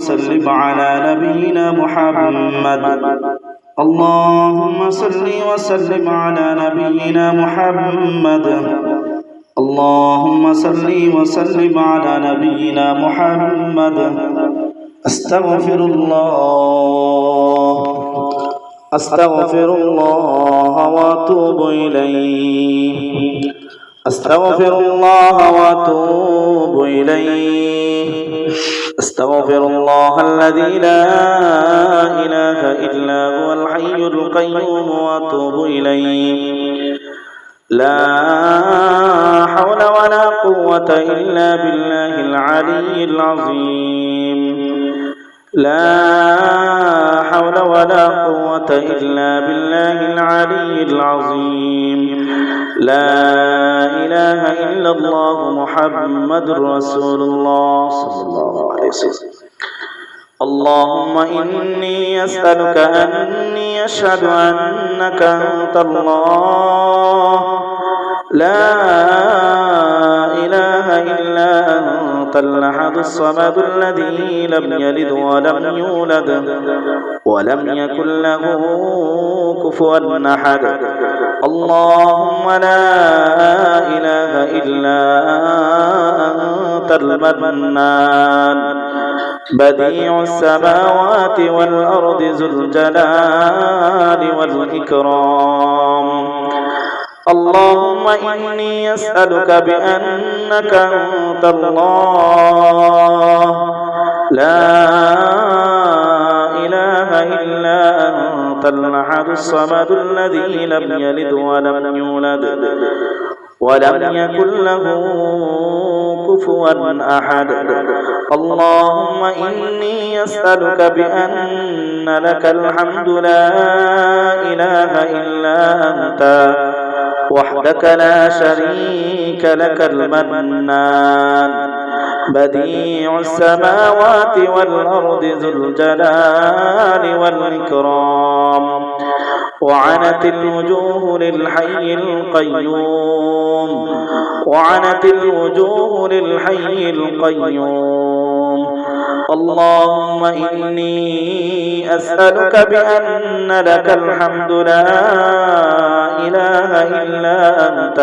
وسلم على نبينا محمد اللهم صل وسلم على نبينا محمد اللهم صل وسلم على نبينا محمد أستغفر الله وأتوب إليه أستغفر الله وأتوب إليه أستغفر الله الذي لا إله إلا هو الحي القيوم وأتوب إليه لا حول ولا قوة إلا بالله العلي العظيم لا حول ولا قوة إلا بالله العلي العظيم لا إله إلا الله محمد رسول الله صلى الله عليه وسلم اللهم إني أسألك أني أشهد أنك أنت الله لا إله إلا أنت الأحد الصمد الذي لم يلد ولم يولد ولم يكن له كفوا أحد اللهم لا إله إلا أنت المنان بديع السماوات والأرض ذو الجلال والإكرام اللهم إني أسألك بأنك أنت الله لا إله إلا أنت الأحد الصمد الذي لم يلد ولم يولد ولم يكن له كفوا أحد اللهم إني أسألك بأن لك الحمد لا إله إلا أنت وحدك لا شريك لك المنان بديع السماوات والأرض ذو الجلال والإكرام وعنت الوجوه للحي القيوم وعنت الوجوه للحي القيوم اللهم إني أسألك بأن لك الحمد لا إله إلا أنت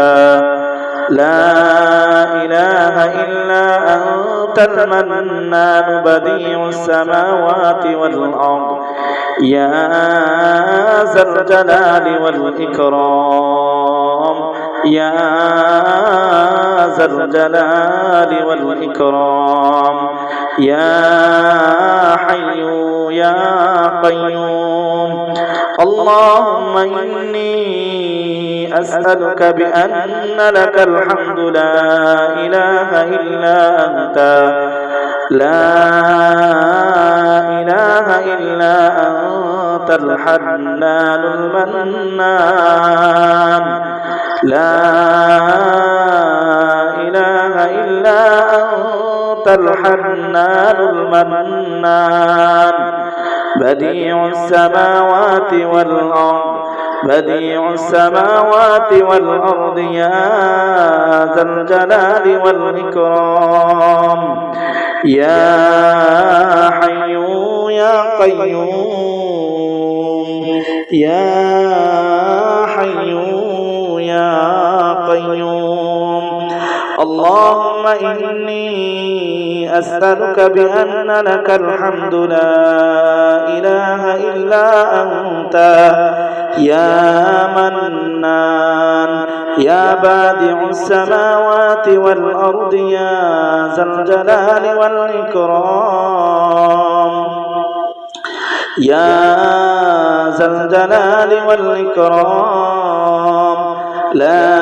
لا إله إلا أنت المنان بديع السماوات والأرض يا ذا الجلال والإكرام يا ذا الجلال والإكرام يا حي يا قيوم اللهم إني أسألك بأن لك الحمد لا إله إلا أنت لا إله إلا أنت الحنان المنان لا إله إلا أنت الحنان المنان بديع السماوات والأرض بديع السماوات والأرض يا ذا الجلال والإكرام يا حي يا قيوم يا حي يا قيوم اللهم إني أسألك بأن لك الحمد لا إله إلا أنت يا منان يا بادع السماوات والأرض يا ذا الجلال والإكرام يا ذا الجلال والإكرام لا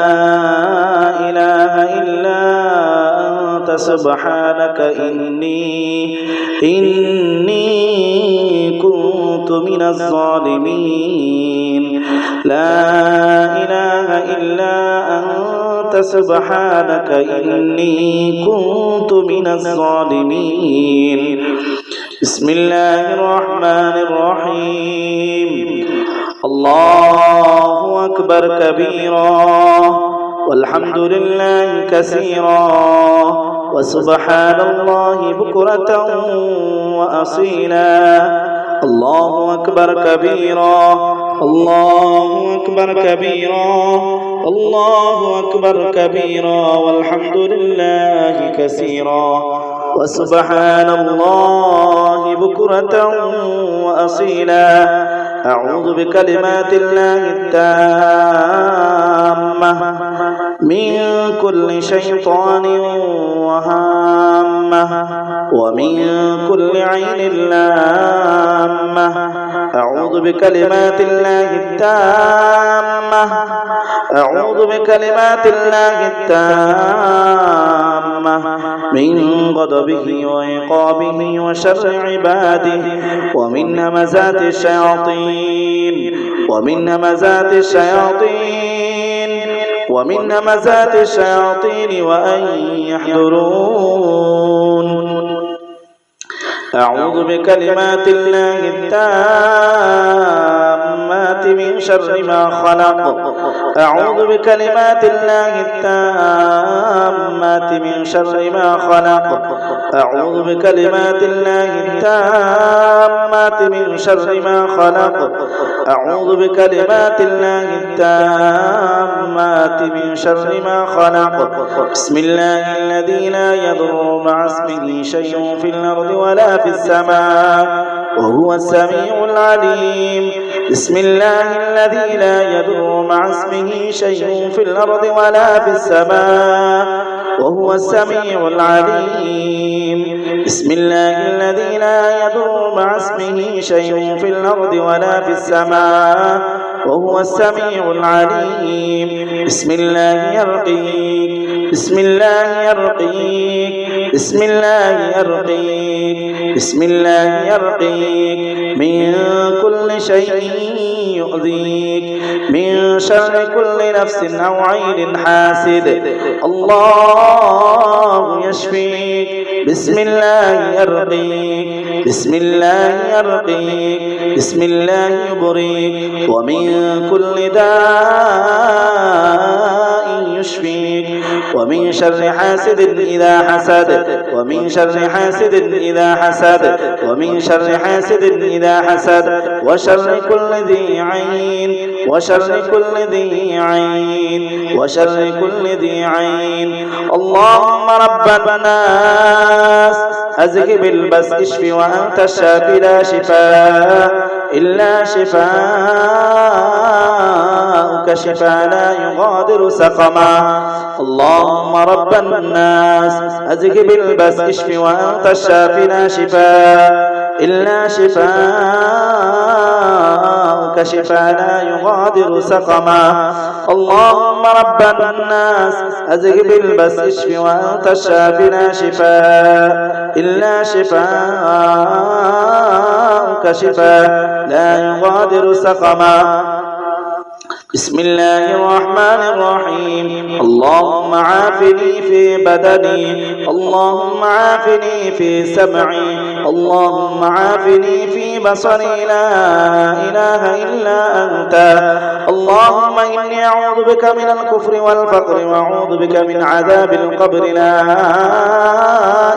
إله إلا أنت سبحانك إني كنت من الظالمين لا إله إلا أنت سبحانك إني كنت من الظالمين بسم الله الرحمن الرحيم الله أكبر كبيرا والحمد لله كثيرا وسبحان الله بكرة وأصيلا الله أكبر كبيرا الله أكبر كبيرا الله أكبر كبيرا والحمد لله كثيرا وسبحان الله بكرة وأصيلا أعوذ بكلمات الله التامة من كل شيطان وهامة ومن كل عين لامة أعوذ بكلمات الله التامة أعوذ بكلمات الله التامة من غضبه وعقابه وشر عباده ومن همزات الشياطين ومن همزات الشياطين ومن همزات الشياطين وأن يحضرون أعوذ بكلمات الله التامات من شر ما خلق أعوذ بكلمات الله التامات من شر ما خلق أعوذ بكلمات الله التامات من شر ما خلق أعوذ بكلمات الله التامات من شر ما خلق بسم الله الذي لا يضر مع اسمه شيء في الأرض ولا في السماء وهو السميع العليم بسم الله الذي لا يضر مع اسمه شيء في الأرض ولا في السماء وهو السميع العليم بسم الله الذي لا يضر مع اسمه شيء في الأرض ولا في السماء وهو السميع العليم بسم الله يرقيك بسم الله يرقيك بسم الله يرقيك بسم الله يرقيك من كل شيء يؤذيك من شر كل نفس أو عين حاسد الله يشفيك بسم الله يرقيك بسم الله يرقيك بسم الله يبريك ومن كل داء يشفيك ومن شر حاسد إذا حسد ومن شر حاسد إذا حسد ومن شر حاسد إذا حسد وشر كل ذي عين وشر كل ذي عين وشر كل ذي عين اللهم رب الناس أذهب البأس اشف وأنت الشافي لا شفاء إلا شفاءك شفاء لا يغادر سقما اللهم رب الناس أذهب البأس اشف وأنت الشافي لا شفاء إلا شفاءك شفاء لا يغادر سقما اللهم رب الناس أذهب البأس اشف وأنت الشافي لا شفاء إلا شفاءك شفاء لا يغادر سقما بسم الله الرحمن الرحيم اللهم عافني في بدني اللهم عافني في سمعي اللهم عافني في بصري لا إله إلا أنت اللهم إني أعوذ بك من الكفر والفقر وأعوذ بك من عذاب القبر لا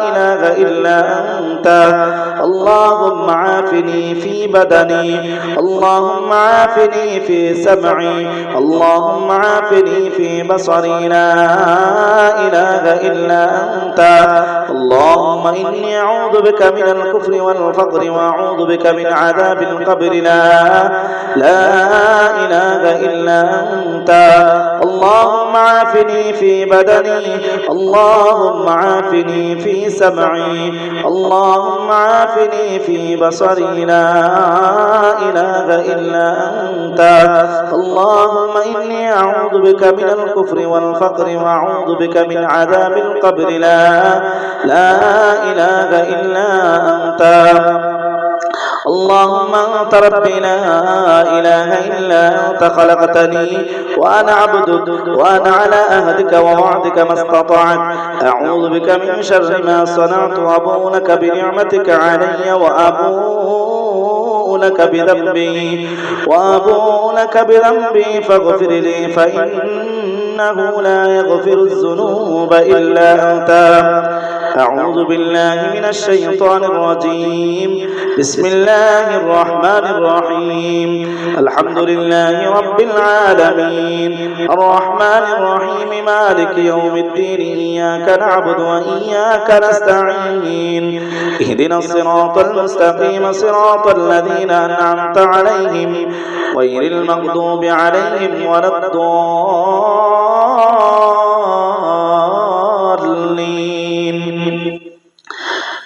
إله إلا أنت اللهم عافني في بدني اللهم عافني في سمعي اللهم عافني في بصري لا إله إلا أنت اللهم إني أعوذ بك من الكفر والفقر وأعوذ بك من عذاب القبر لا إله إلا أنت اللهم عافني في بدني اللهم عافني في سمعي اللهم عافني في بصري لا إله إلا أنت اللهم إني أعوذ بك من الكفر والفقر وأعوذ بك من عذاب القبر لا إله إلا أنت اللهم أنت ربي لا إله إلا أنت خلقتني وأنا عبدك وأنا على عهدك ووعدك ما استطعت أعوذ بك من شر ما صنعت وأبوء لك بنعمتك علي وأبوء لك بذنبي فاغفر لي فإن إنه لا يغفر الذنوب إلا أنت. أعوذ بالله من الشيطان الرجيم. بسم الله الرحمن الرحيم. الحمد لله رب العالمين الرحمن الرحيم مالك يوم الدين إياك نعبد وإياك نستعين اهدنا الصراط المستقيم صراط الذين أنعمت عليهم غير المغضوب عليهم ولا الضالين.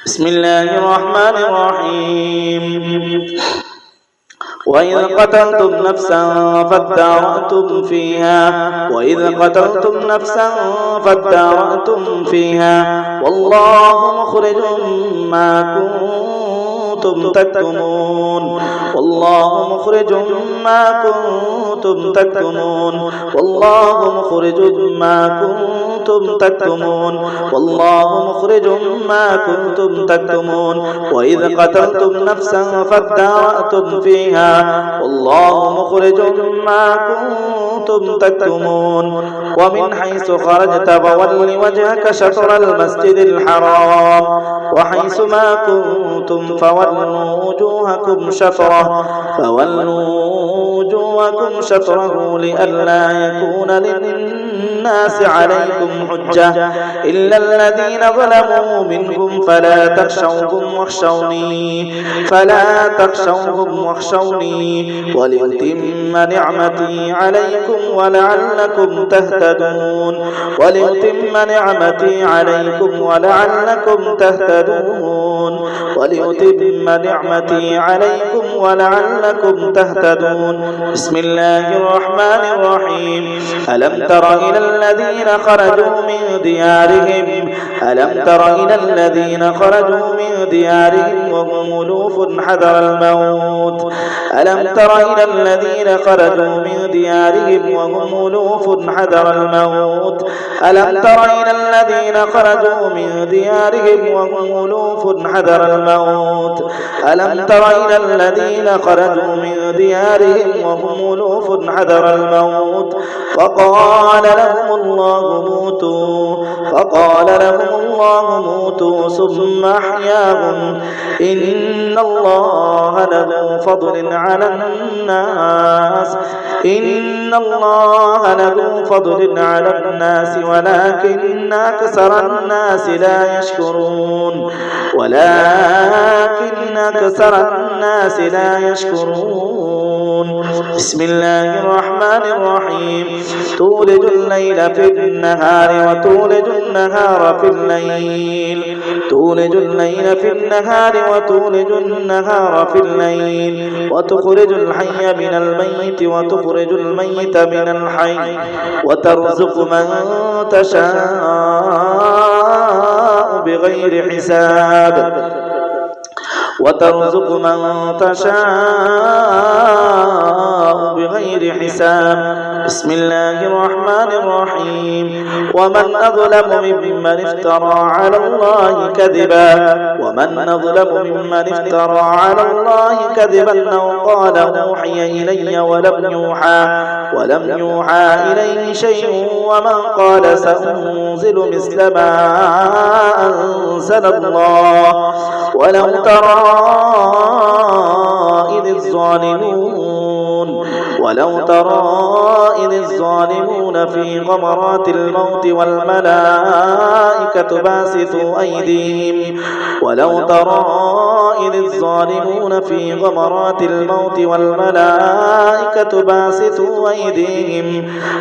بسم الله الرحمن الرحيم. وإذ قتلتم نفسا فادارأتم فيها والله مخرج ما كنتم تكتمون والله مخرج ما كنتم تكتمون والله مخرج ما كنتم تكتمون والله مخرج ما كنتم تكتمون. وإذ قتلتم نفسا فادارأتم فيها والله مخرج ما كنتم تكتمون. ومن حيث خرجت فول وجهك شطر المسجد الحرام وحيث ما كنتم فولوا وجوهكم شطره لئلا يكون للناس عليكم حجة إلا الذين ظلموا منكم فلا تخشوهم واخشوني ولأتم نعمتي عليكم ولعلكم تهتدون. بسم الله الرحمن الرحيم. ألم تر إلى الذين خرجوا من ديارهم وهم ألوف حذر الموت فقال لهم الله موتوا ثم أحياهم إن الله لذو فضل على الناس ولكن أكثر الناس لا يشكرون. بسم الله الرحمن الرحيم. تولج الليل في النهار وتولج النهار في الليل وتخرج الحي من الميت وتخرج الميت من الحي وترزق من تشاء بغير حساب. بسم الله الرحمن الرحيم. ومن أظلم ممن افترى على الله كذبا أو قال أوحي إلي ولم يوحى إليه شيء ومن قال سأنزل مثل ما أنزل الله. ولو ترى إذ الظالمون في غمرات الموت والملائكة باسطوا أيديهم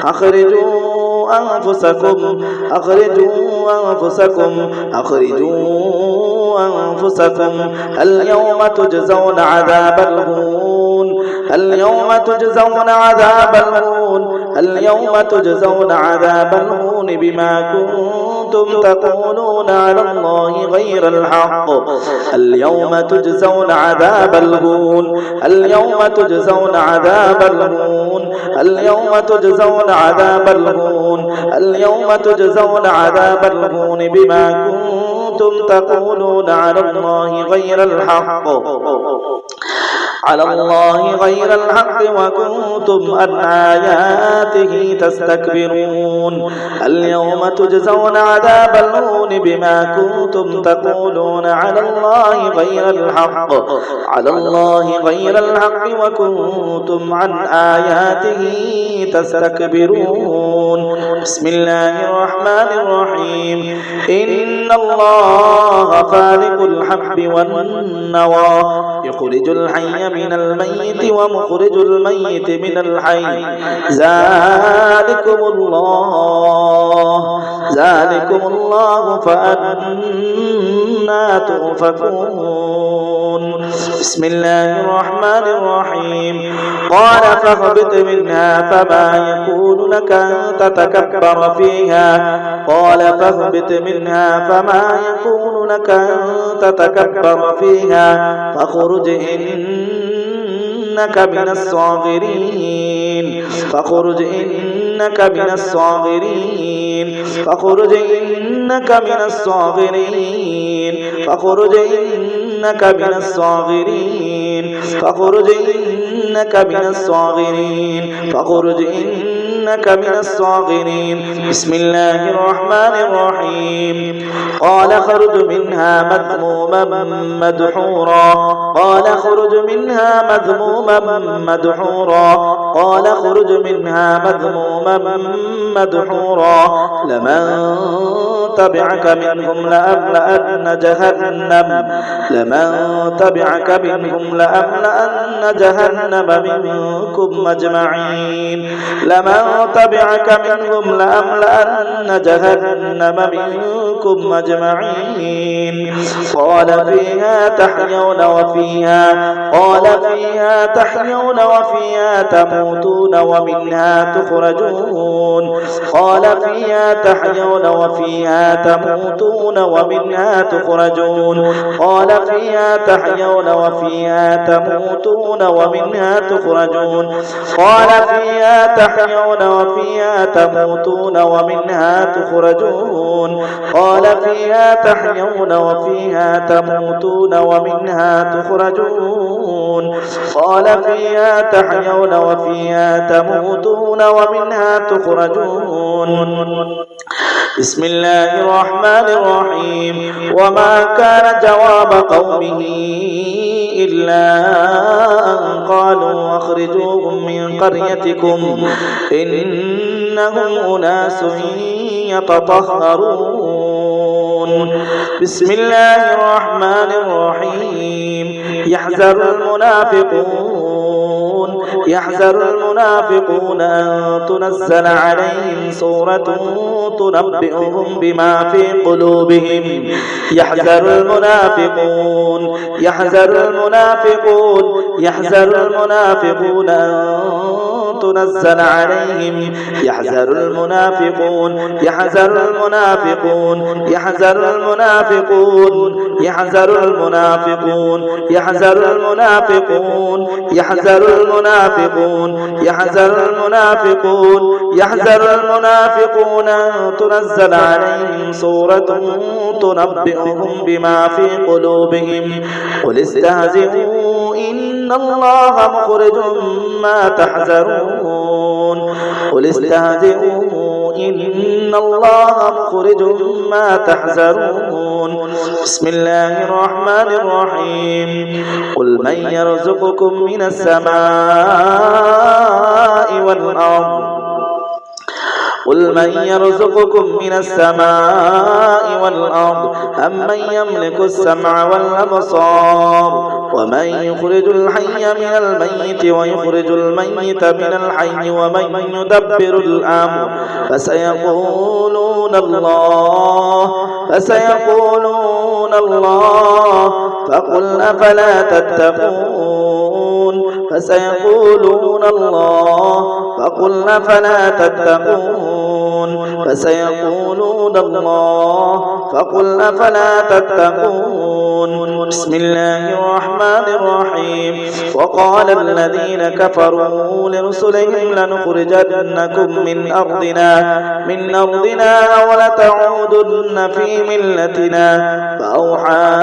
أخرجوا أنفسكم اليوم تجزون عذاب الهون بما كنتم تقولون على الله غير الحق. اليوم تجزون عذاب الهون بما كنتم تقولون على الله غير الحق. على الله غير الحق وكنتم عن آياته تستكبرون اليوم تجزون عذاب الهون بما كنتم تقولون على الله غير الحق وكنتم عن آياته تستكبرون بسم الله الرحمن الرحيم إن الله فالق الحب والنوى يخرج الحي من الميت ومخرج الميت من الحي ذلكم الله فأنا تؤفكون بسم الله الرحمن الرحيم قال فاهبط منها فما يكون لك أن تتكبر فيها فاخرج إنك من الصاغرين فاخرج إنك من الصاغرين فاخرج إنك من الصاغرين فاخرج إنك من الصاغرين فاخرج إنك من الصاغرين فاخرج إنك من الصاغرين بسم الله الرحمن الرحيم قال اخرج منها مذموما مدحورا قال اخرج منها مذموما مدحورا لمن تبعك منهم لأملأن جهنم منكم أجمعين قال فيها تحيون وفيها تموتون ومنها تخرجون قال فيها تحيون وفيها تموتون ومنها تخرجون قال فيها تحيون وفيها تموتون ومنها تخرجون قال فيها تحيون وفيها تموتون ومنها تخرجون قال فيها تحيون وفيها تموتون ومنها تخرجون قال فيها تحيون وفيها تموتون ومنها تخرجون بسم الله الرحمن الرحيم وما كان جواب قومه إلا أن قالوا أخرجوهم من قريتكم إنهم أناس يتطهرون بسم الله الرحمن الرحيم يحذر المنافقون أن تنزل عليهم سورة تنبئهم بما في قلوبهم يحذر المنافقون أن تنزل عليهم يحذر المنافقون أن تنزل عليهم سورة تنبئهم بما في قلوبهم قل استهزئوا إن الله مخرج ما تحذرون بسم الله الرحمن الرحيم قل من يرزقكم من السماء والأرض أمن يملك السمع والأبصار ومن يخرج الحي من الميت ويخرج الميت من الحي ومن يدبر الأمر فسيقولون الله فقل أفلا تتقون فسيقولون الله فقل أفلا تتقون بسم الله الرحمن الرحيم وقال الذين كفروا لرسلهم لنخرجنكم من أرضنا أو لتعودن في ملتنا فأوحى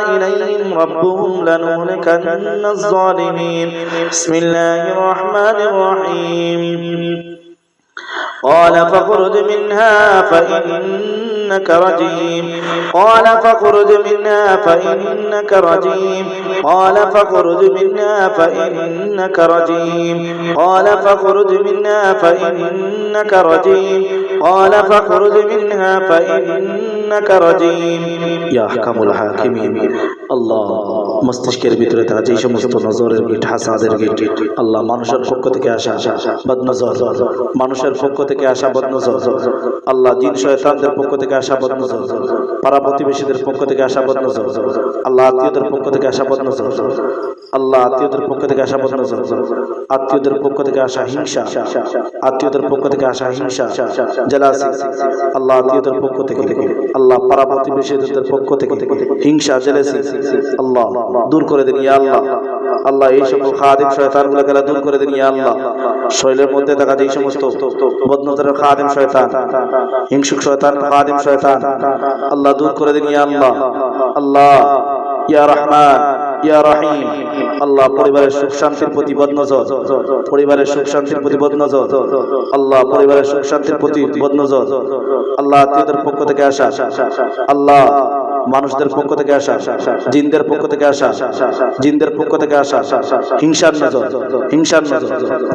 إليهم ربهم لنهلكن الظالمين بسم الله الرحمن الرحيم قال فاخرج منها فإنك رجيم قال فاخرج منها فإنك رجيم قال فاخرج منها فإنك رجيم قال فاخرج منها فإنك رجيم قال فاخرج منها فإنك رجيم يا أحكم الحاكمين আল্লাহ মস্তিষ্কের ভিতরে থাকা যে সমস্ত নজরের গিট হাসাদের গিট আল্লাহ মানুষের পক্ষ থেকে আসা বদনজর মানুষের পক্ষ থেকে আসা বদনজর আল্লাহ জিন শয়তানদের পক্ষ থেকে আসা বদনজর পাড়া প্রতিবেশীদের পক্ষ থেকে আসা বদনজর আল্লাহ আত্মীয়দের পক্ষ থেকে আসা বদনজর আল্লাহ আত্মীয়দের পক্ষ থেকে আসা বদনজর আত্মীয়দের পক্ষ থেকে আসা হিংসা আত্মীয়দের পক্ষ থেকে আসা হিংসা জেলাসি আল্লাহ আত্মীয়দের পক্ষ থেকে আল্লাহ পাড়া প্রতিবেশীদের পক্ষ থেকে হিংসা জেলাসি আল্লাহ দূর করে দিন ইয়া আল্লাহ আল্লাহ এই সকল খাদিম শয়তানগুলোকে দূর করে দিন ইয়া আল্লাহ শরীরের মধ্যে থাকা যে সমস্ত বদনজরের খাদিম শয়তান হিংসুক শয়তান খাদিম শয়তান আল্লাহ দূর করে দিন ইয়া আল্লাহ আল্লাহ ইয়া রহমান ইয়া রহিম আল্লাহ পরিবারের সুখ শান্তির প্রতি বদনজর পরিবারের সুখ শান্তির প্রতি বদনজর আল্লাহ পরিবারের সুখ শান্তির প্রতি বদনজর আল্লাহ আত্মীয়দের পক্ষ থেকে আসা আল্লাহ মানুষদের পক্ষ থেকে আসা জিনদের পক্ষ থেকে আসা জিনদের পক্ষ থেকে আসা হিংসার নজর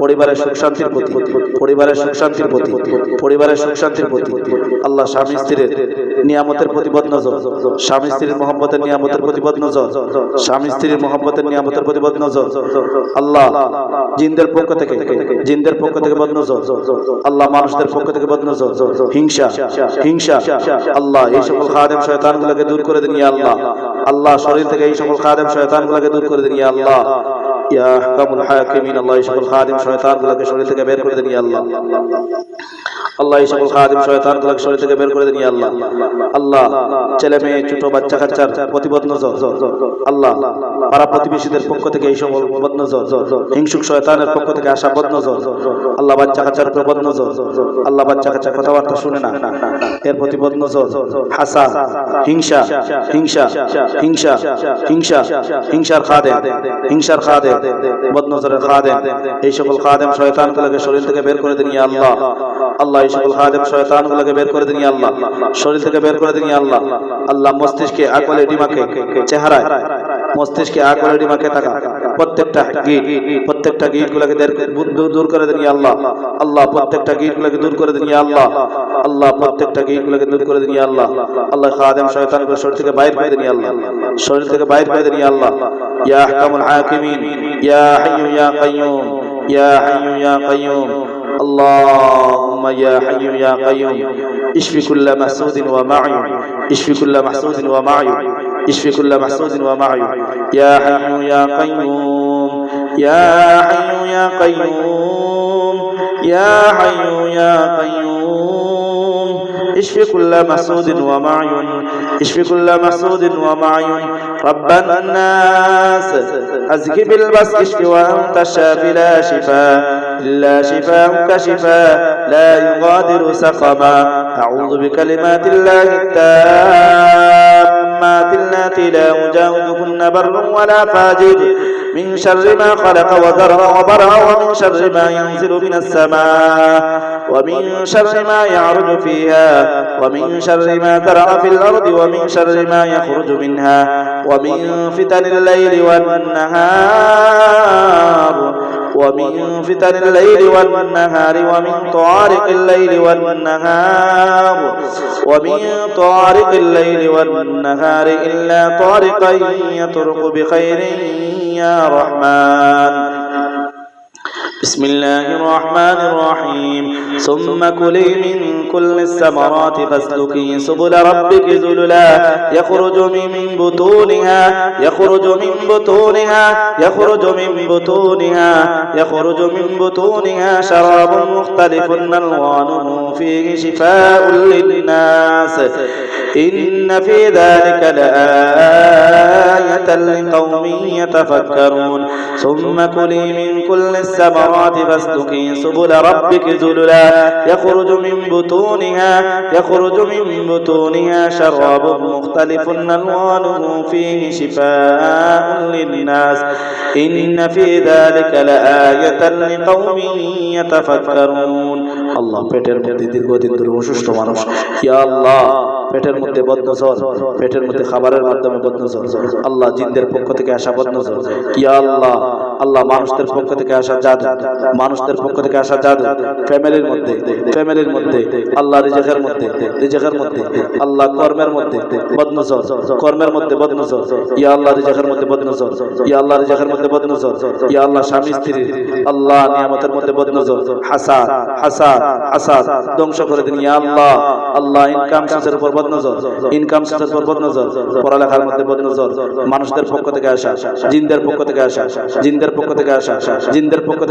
পরিবারের সুখ শান্তির প্রতি পরিবারের সুখ শান্তির প্রতি পরিবারের সুখ শান্তির প্রতি আল্লাহ স্বামী স্ত্রীর নিয়ামতের প্রতি বদনজর স্বামী স্ত্রীর মহব্বতের নিয়ামতের প্রতি বদনজর স্বামী স্ত্রীর মহব্বতের নিয়ামতের প্রতি বদনজর আল্লাহ জিনদের পক্ষ থেকে বদনজর আল্লাহ মানুষদের পক্ষ থেকে বদনজর হিংসা আল্লাহ এই সকল খাদেম শয়তানগুলোকে দূর করে দিন ইয়া আল্লাহ আল্লাহ শরীর থেকে এই সকল খাদেম শয়তানগুলোকে দূর করে দিন ইয়া আল্লাহ ইয়া আহকামুল হাকিমিন আল্লাহ এই সকল খাদেম শয়তানগুলোকে শরীর থেকে বের করে দিন ইয়া আল্লাহ আল্লাহ এই সকল খাদেম শয়তানগুলোকে শরীর থেকে বের করে দিন ইয়া আল্লাহ আল্লাহ ছেলে মেয়ে ছোট বাচ্চা কাচ্চার প্রতি বদনজর আল্লাহ পাড়া প্রতিবেশীদের পক্ষ থেকে এই সকল বদনজর হিংসুক শয়তানের পক্ষ থেকে আসা বদনজর আল্লাহ বাচ্চা কাচ্চার উপর বদনজর আল্লাহ বাচ্চা কাচ্চা কথাবার্তা শুনে না এর প্রতি বদনজর হাসাদ হিংসার খাদেম বদনজরের খাদেম এই সকল খাদেম শয়তানগুলোকে শরীর থেকে বের করে দিন ইয়া আল্লাহ আল্লাহ এই সকল খাদেম শয়তানগুলোকে বের করে দিন ইয়া আল্লাহ শরীর থেকে বের করে দিন ইয়া আল্লাহ আল্লাহ মস্তিষ্কে আকলে ডিমাকে চেহারায় মস্তিষ্কে আকলে ডিমাকে থাকা প্রত্যেকটা গিট গুলোকে দূর করে দিন ইয়া আল্লাহ আল্লাহ প্রত্যেকটা গিট গুলোকে দূর করে দিন ইয়া আল্লাহ আল্লাহ প্রত্যেকটা গিট গুলোকে দূর করে দিন ইয়া আল্লাহ আল্লাহ খাদেম শয়তানগুলো শরীর থেকে বাইরে করে দিন ইয়া আল্লাহ শরীর থেকে বাইরে করে দিন ইয়া আল্লাহ ইয়া আহকামুল হাকিমিন ইয়া হাইয়্যু ইয়া কাইয়্যুম ইয়া হাইয়্যু ইয়া কাইয়্যুম اللهم يا حي يا قيوم اشف كل محسود ومعيوب اشف كل محسود ومعيوب اشف كل محسود ومعيوب يا حي يا قيوم يا حي يا قيوم يا حي يا قيوم اشف كل محسود ومعيون اشف كل محسود ومعيون رب الناس اذهب البأس اشف وانت الشافي لا شفاء إلا شفاءك شفاء لا يغادر سقما أعوذ بكلمات الله التامات التي لا يجاوزهن بر ولا فاجر من شر ما خلق وذرى وبرى ومن شر ما ينزل من السماء ومن شر ما يعرج فيها ومن شر ما ترى في الأرض ومن شر ما يخرج منها ومن فتن الليل والنهار ومن فتن الليل والنهار ومن طارق الليل والنهار ومن طارق الليل والنهار إلا طارقا يطرق بخير يا رحمن بسم الله الرحمن الرحيم ثم كلي من كل الثمرات فاسلكي سبل ربك ذللا يخرج من بطونها شراب مختلف ألوانه فيه شفاء للناس إن في ذلك لآية لقوم يتفكرون ثم كلي من كل الثمرات فاسلكي سبل ربك ذللا يخرج من بطونها شراب مختلف ألوانه فيه شفاء للناس إن في ذلك لآية لقوم يتفكرون الله পেটের মধ্যে দীর্ঘদিন ধরে অসুস্থ মানুষ ইয়া আল্লাহ পেটের মধ্যে বদনজর পেটের মধ্যে খাবারের মাধ্যমে বদনজর আল্লাহ জিনদের পক্ষ থেকে আসা বদনজর ইয়া আল্লাহ আল্লাহ মানুষদের পক্ষ থেকে আসা জাদু ফ্যামিলির মধ্যে আল্লাহ রিজিকের মধ্যে আল্লাহ কর্মের মধ্যে বদনজর ইয়া আল্লাহ রিজিকের মধ্যে বদনজর ইয়া আল্লাহ রিজিকের মধ্যে বদনজর ইয়া আল্লাহ স্বামী স্ত্রী আল্লাহ নিয়ামতের মধ্যে বদনজর হাসাদ ধ্বংস করে দিন ইয়া আল্লাহ আল্লাহ ইনকাম সোর্সের উপর বদনজর পড়ালেখার মধ্যে বদনজর মানুষদের পক্ষ থেকে আসা জিনদের পক্ষ থেকে আসা জিনদের পক্ষ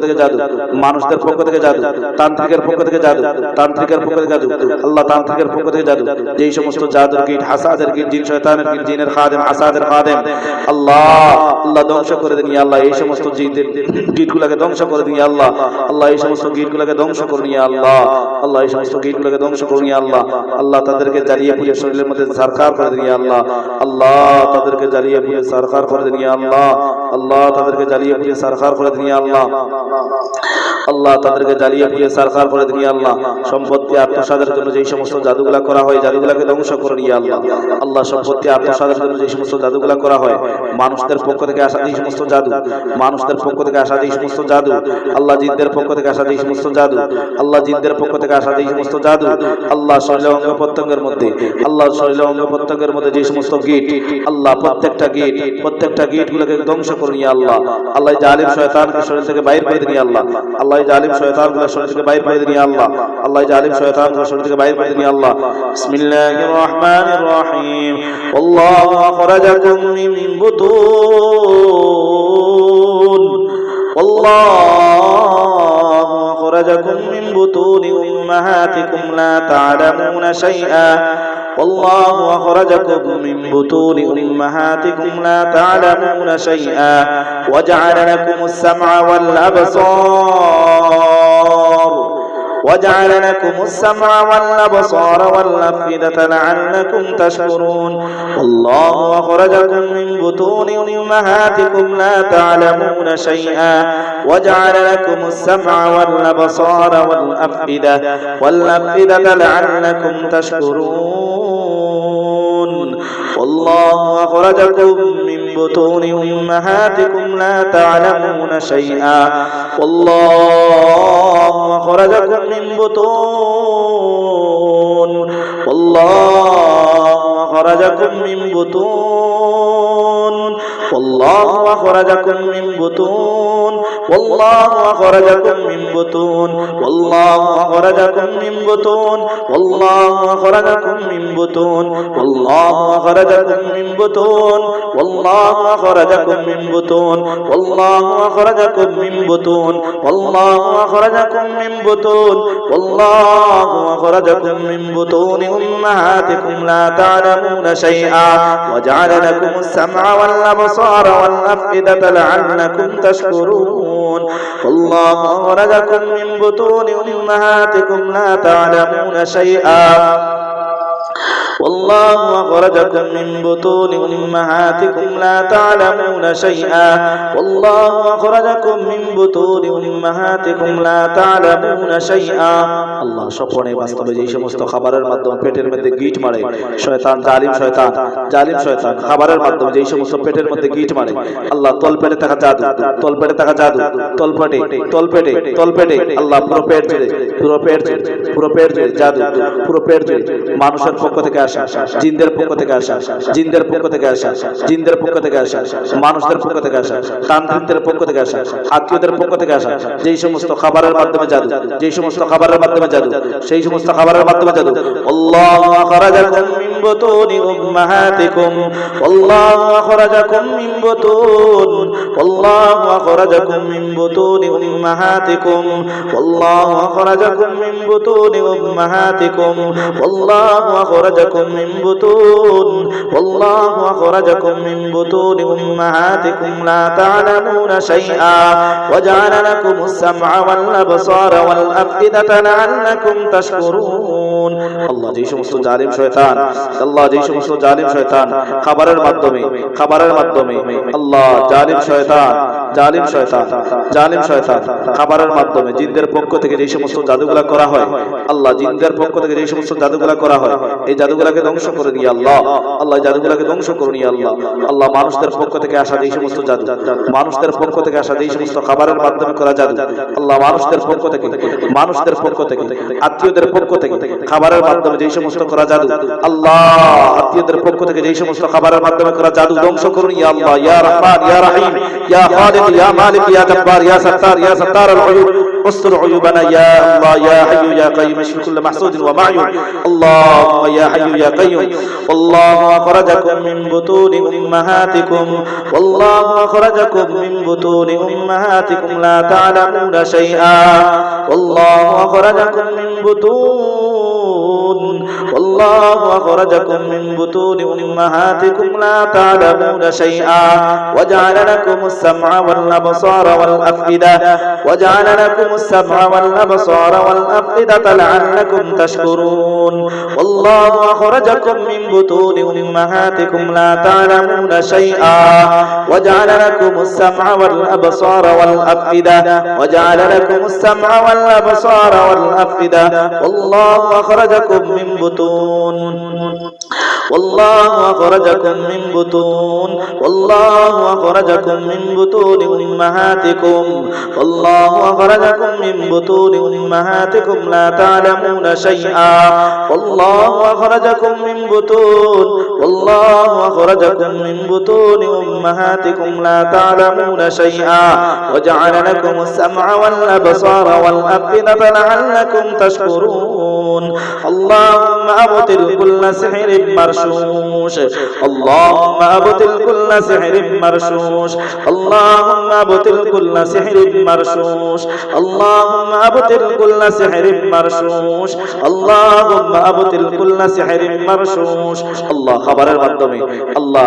থেকে জাদু মানুষদের পক্ষ থেকে জাদু তান্ত্রিকের পক্ষ থেকে জাদু আল্লাহ তান্ত্রিকের পক্ষ থেকে জাদু যেই সমস্ত জাদুর কীট হাসাদের কীট জিন শয়তানের কীট জিনের খাদেম হাসাদের খাদেম আল্লাহ ধ্বংস করে দিন ইয়া আল্লাহ এই সমস্ত জিনদের কীটগুলোকে ধ্বংস করে দিন ইয়া আল্লাহ এই সমস্ত কীটগুলোকে ধ্বংস করুন ইয়া আল্লাহ এই সমস্ত কীটগুলোকে ধ্বংস করুন ইয়া আল্লাহ তাদেরকে জ্বালিয়ে পুড়িয়ে শরীরের মধ্যে সারকার করে দিন ইয়া আল্লাহ তাদেরকে জ্বালিয়ে পুড়িয়ে সারকার করে দিন ইয়া আল্লাহ তাদেরকে জ্বালিয়ে পুড়িয়ে সারকার করে দিন ইয়া আল্লাহ তাদেরকে জ্বালিয়ে পুড়িয়ে সারকার করে দিন ইয়া আল্লাহ সম্পত্তি আত্মসাতের জন্য যেই সমস্ত জাদুগুলা করা হয় জাদুগুলাকে ধ্বংস করুন ইয়া আল্লাহ সম্পত্তি আত্মসাতের জন্য যেই সমস্ত জাদুগুলা করা হয় মানুষদের পক্ষ থেকে আসা যেই সমস্ত জাদু আল্লাহ জিনদের পক্ষ থেকে আসা যেই সমস্ত জাদু আল্লাহ শরীর অঙ্গ প্রত্যঙ্গের মধ্যে যে সমস্ত গিট আল্লাহ প্রত্যেকটা গিট গুলোকে ধ্বংস করুন ইয়া আল্লাহ জালিম শয়তানকে শরীর থেকে বাইর করে দিন ইয়া আল্লাহ জালিম শয়তানকে শরীর থেকে বাইর করে দিন ইয়া আল্লাহ বিসমিল্লাহির রহমানির রহিম আল্লাহু আখরাজাকুম মিন বুতুন أمهاتكم لا تعلمون شيئا والله أخرجكم من بطون أمهاتكم لا تعلمون شيئا وجعل لكم السمع والأفئدة لعلكم تشكرون والله أخرجكم من بطون أمهاتكم لا تعلمون شيئا وجعل لكم السمع والأبصار والأفئدة لعلكم تشكرون والله أخرجكم من بطون أمهاتكم لا تعلمون شيئا والله أخرجكم من بطون والله أخرجكم من بطون أمهاتكم لا تعلمون شيئا وجعل لكم السمع والأبصار والأفئدة لعلكم تشكرون والله أخرجكم من بطون أمهاتكم لا تعلمون شيئا والله أخرجكم من بطون أمهاتكم لا تعلمون شيئا والله أخرجكم من بطون أمهاتكم لا تعلمون شيئا আল্লাহ স্বপ্নে বাস্তবে যেই সমস্ত খাবারের মাধ্যমে পেটের মধ্যে গিট মারে শয়তান জালিম শয়তান খাবারের মাধ্যমে যেই সমস্ত পেটের মধ্যে গিট মারে আল্লাহ তলপেটে থাকা জাদু তলপেটে আল্লাহ পুরো পেট জুড়ে জাদু পুরো পেট জুড়ে মানুষের পক্ষ থেকে আসা, জিনদের পক্ষ থেকে আসা, জিনদের পক্ষ থেকে আসা, জিনদের পক্ষ থেকে আসা, মানুষদের পক্ষ থেকে আসা, তান্ত্রিকদের পক্ষ থেকে আসা, আত্মীয়দের পক্ষ থেকে আসা, যেই সমস্ত খাবারের মাধ্যমে জাদু, যেই সমস্ত খাবারের মাধ্যমে জাদু, সেই সমস্ত খাবারের মাধ্যমে জাদু। আল্লাহু আখরাজাকুম মিন বুতুনি উম্মাহাতিকুম, আল্লাহু আখরাজাকুম মিন বুতুন, আল্লাহু আখরাজাকুম মিন বুতুনি উম্মাহাতিকুম, আল্লাহু আখরাজাকুম মিন বুতুনি উম্মাহাতিকুম, আল্লাহু আখরাজাকুম মিন বুতুন, আল্লাহু আখরাজাকুম মিন বুতুনি উম্মাহাতিকুম লা তা'লামুনা শাইআ ওয়া জা'আলা লাকুমুস সামআ ওয়াল আবসারা ওয়াল আফইদাতা লা'আল্লাকুম তাশকুরুন। আল্লাহ যেই সমস্ত জালিম শয়তান, আল্লাহ যেই সমস্ত জালিম শয়তান খাবারের মাধ্যমে আল্লাহ জালিম শয়তান, জালিম শয়তান, জালিম শয়তান খাবারের মাধ্যমে জিনদের পক্ষ থেকে যেই সমস্ত জাদুগুলা করা হয়, আল্লাহ জিনদের পক্ষ থেকে যেই সমস্ত জাদুগুলা করা হয়, এই জাদুগুলাকে ধ্বংস করে দিয়ে আল্লাহ, আল্লাহ জাদুগুলাকে ধ্বংস করে নিয়ে আল্লাহ, আল্লাহ মানুষদের পক্ষ থেকে আসা যেই সমস্ত জাদু, মানুষদের পক্ষ থেকে আসা যেই সমস্ত খাবারের মাধ্যমে করা জাদু, আল্লাহ মানুষদের পক্ষ থেকে, মানুষদের পক্ষ থেকে, আত্মীয়দের পক্ষ থেকে খাবারের মাধ্যমে যেই সমস্ত করা জাদু, আল্লাহ আত্মীয়দের পক্ষ থেকে যেই সমস্ত খাবারের মাধ্যমে করা জাদু ধ্বংস করুন ইয়া আল্লাহ, ইয়া রহমান, ইয়া রহিম, ইয়া খালিক, ইয়া মালিক, ইয়া জব্বার, ইয়া সত্তার, ইয়া সত্তার আল উয়ুব استر عيوبنا يا الله يا حي يا قيوم اشف كل محسود ومعيوب. اللهم يا حي يا قيوم. والله أخرجكم من بطون أمهاتكم، والله أخرجكم من بطون أمهاتكم لا تعلمون شيئا، والله أخرجكم من بطون، والله أخرجكم من بطون أمهاتكم لا تعلمون شيئا، وجعل لكم السمع والأبصار والأفئدة، وجعل لكم السمع والأبصار والأفئدة لعلكم تشكرون. والله أخرجكم من بطون أمهاتكم لا تعلمون شيئا، وجعل لكم السمع والأبصار والأفئدة، وجعل لكم السمع والأبصار والأفئدة. والله أخرجكم من بطون، والله أخرجكم من بطون، والله أخرجكم من بطون أمهاتكم، والله أخرجكم من بطون أمهاتكم لا تعلمون شيئا، والله أخرجكم من بطون، والله أخرجكم من بطون أمهاتكم لا تعلمون شيئا، وجعل لكم السمع والأبصار والأفئدة لعلكم تشكرون. اللهم أبطل كل سحر مرشوش، اللهم أبطل كل سحر مرشوش، اللهم أبطل كل سحر مرشوش، اللهم أبطل كل سحر مرشوش، اللهم أبطل كل سحر مرشوش. আল্লাহ খাবারের মাধ্যমে, আল্লাহ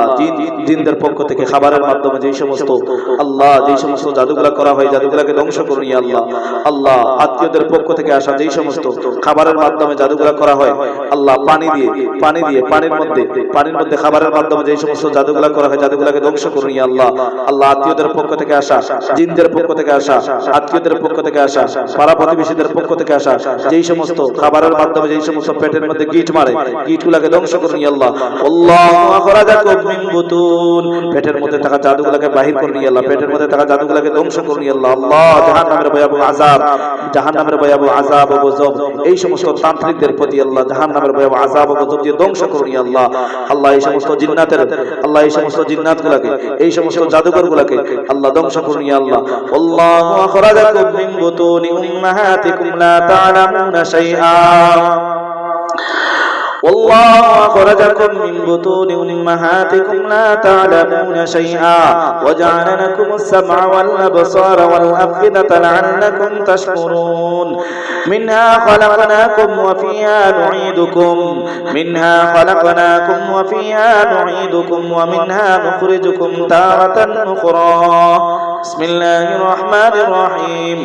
জিনদের পক্ষ থেকে খাবারের মাধ্যমে যেই সমস্ত আল্লাহ যেই সমস্ত জাদুগুলা করা হয়, জাদুগুলাকে ধ্বংস করুন ইয়া আল্লাহ, আল্লাহ আত্মীয়দের পক্ষ থেকে আসা যেই সমস্ত খাবারের মাধ্যমে জাদুগুলা করা হয়, আল্লাহ পানি দিয়ে পানির মধ্যে খাবারের মাধ্যমে যেই সমস্ত জাদুগুলা করা হয়, জাদুগুলাকে ধ্বংস করুন ইয়া আল্লাহ, আল্লাহ আত্মীয়দের পক্ষ থেকে আসা, জিনদের পক্ষ থেকে আসা, আত্মীয়দের পক্ষ থেকে আসা, পাড়া প্রতিবেশীদের পক্ষ থেকে আসা যেই সমস্ত খাবারের মাধ্যমে যেই সমস্ত পেটের মধ্যে গিট মারে, গিটগুলাকে ধ্বংস করুন ইয়া আল্লাহ। আল্লাহু আখরাজাকুম মিন বুতুন, পেটের মধ্যে থাকা জাদুগুলাকে বাহির করুন ইয়া আল্লাহ, পেটের মধ্যে থাকা জাদুগুলাকে ধ্বংস করুন ইয়া আল্লাহ। আল্লাহ জাহান্নামের ভয়াবহ আযাব, জাহান্নামের ভয়াবহ আযাব ও গজব এই সমস্ত তান্ত্রিকদের প্রতি আল্লাহ জাহান্নামের ভয়াবহ আযাব ও গজব দিয়ে ধ্বংস করুন ইয়া আল্লাহ। আল্লাহ এই সমস্ত জিন্নাতের, আল্লাহ এই সমস্ত জিন্নাতগুলাকে, এই সমস্ত জাদুকরগুলাকে আল্লাহ ধ্বংস করুন ইয়া আল্লাহ। আল্লাহু আখরাজাকুম মিন বুতুনি উম্মাহাতিকুম লা তা'লামুনা শাইআ, والله أخرجكم من بطون أمهاتكم لا تعلمون شيئا، وجعل لكم السمع والأبصار والأفئدة لعلكم تشكرون. منها خلقناكم وفيها نعيدكم، منها خلقناكم وفيها نعيدكم ومنها نخرجكم تارة أخرى. بسم الله الرحمن الرحيم.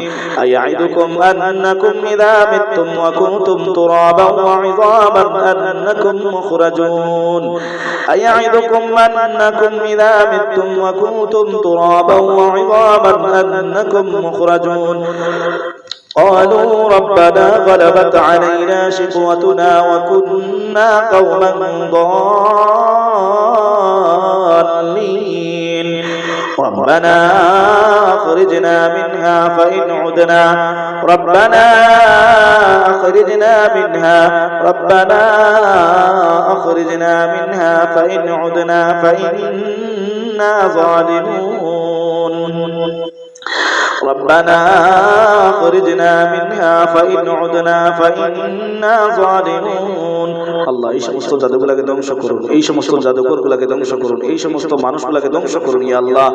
أيعدكم أنكم إذا متم وكنتم ترابا وعظاما أنكم مخرجون، أيعدكم أنكم إذا متم وكنتم ترابا وعظاما أنكم مخرجون. قالوا ربنا غلبت علينا شقوتنا وكنا قوما ضالين. ربنا أخرجنا منها فإن عدنا ربنا أخرجنا منها ربنا أخرجنا منها فإن عدنا فإنا ظالمون ربنا أخرجنا منها فإن عدنا فإنا ظالمون আল্লাহ এই সমস্ত জাদুগুলোকে ধ্বংস করুন, এই সমস্ত জাদুকরগুলোকে ধ্বংস করুন, এই সমস্ত মানুষগুলোকে ধ্বংস করুন ইয়া আল্লাহ।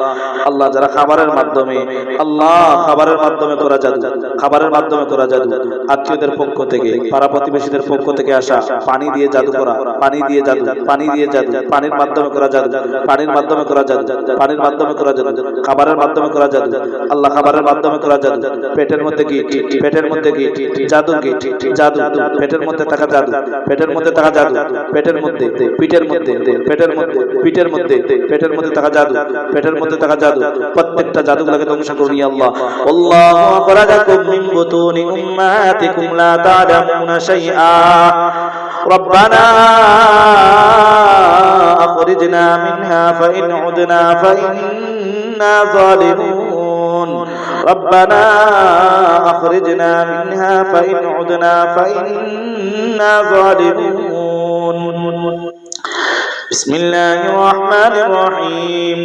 আল্লাহ যারা খাবারের মাধ্যমে করা জাদু, খাবারের মাধ্যমে করা জাদু, আত্মীয়দের পক্ষ থেকে, পাড়া প্রতিবেশীদের পক্ষ থেকে আসা পানি দিয়ে জাদু করা, পানি দিয়ে জাদু, পানির মাধ্যমে করা জাদু, পানির মাধ্যমে করা জাদু, পানির মাধ্যমে করা জাদু, খাবারের মাধ্যমে করা জাদু, আল্লাহ খাবারের মাধ্যমে করা জাদু, পেটের মধ্যে জাদু, পেটের মধ্যে থাকা জাদু, পেটের মধ্যে থাকা জাদু, পেটের মধ্যে, পিঠের মধ্যে, পেটের মধ্যে থাকা জাদু, পেটের মধ্যে থাকা জাদু, প্রত্যেকটা জাদুগুলোকে ধ্বংস করুন ইয়া আল্লাহ। আল্লাহু আখরাজাকুম মিন বুতুনি উম্মাতিকুম লা তা'লামুনা শাইআ রব্বানা আখরিজনা মিনহা ফাইন উদনা ফাইন্না যালিমুন ربنا أخرجنا منها فإن عدنا فإنا ظالمون بسم الله الرحمن الرحيم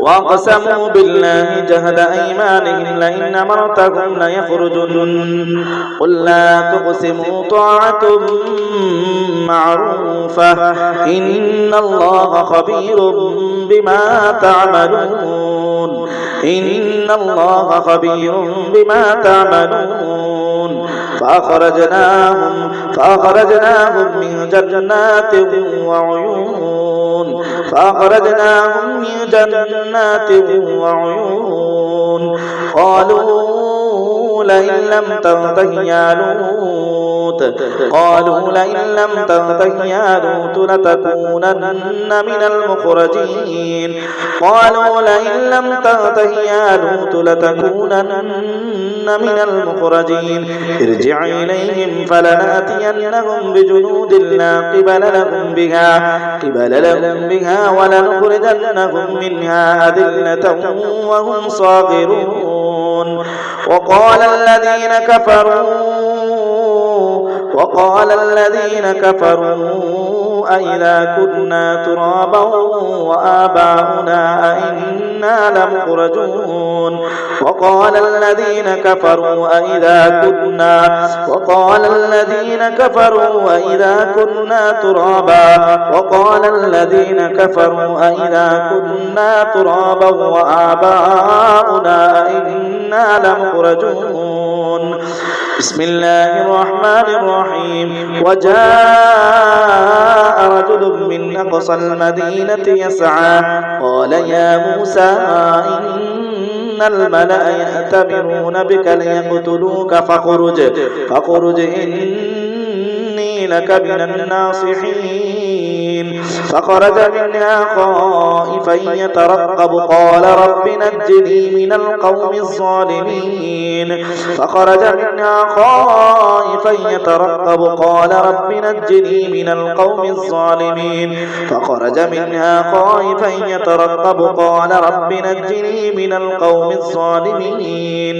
وأقسموا بالله جهد أيمانهم لئن أمرتهم ليخرجن قل لا تقسموا طاعة معروفة إن الله خبير بما تعملون إن الله خبير بما تعملون فأخرجناهم من جنات وعيون قالوا لئن لم تنته يا لوط لتكونن من المخرجين ارجع إليهم فلنأتينهم بجنود لا قبل لهم بها ولنخرجنهم منها أذلة وهم صاغرون وقال الذين كفروا أئذا كنا ترابا وآباؤنا أئنا لمخرجون وقال الذين كفروا أئذا كنا ترابا وآباؤنا أئنا لمخرجون بسم الله الرحمن الرحيم وجاء رجل من أقصى المدينة يسعى قال يا موسى إن الملأ يأتمرون بك ليقتلوك فاخرج إني لك من الناصحين فخرج منها خائفا يترقب قال رب نجني من القوم الظالمين فخرج منها خائفا يترقب قال رب نجني من القوم الظالمين فخرج منها خائفا يترقب قال رب نجني من القوم الظالمين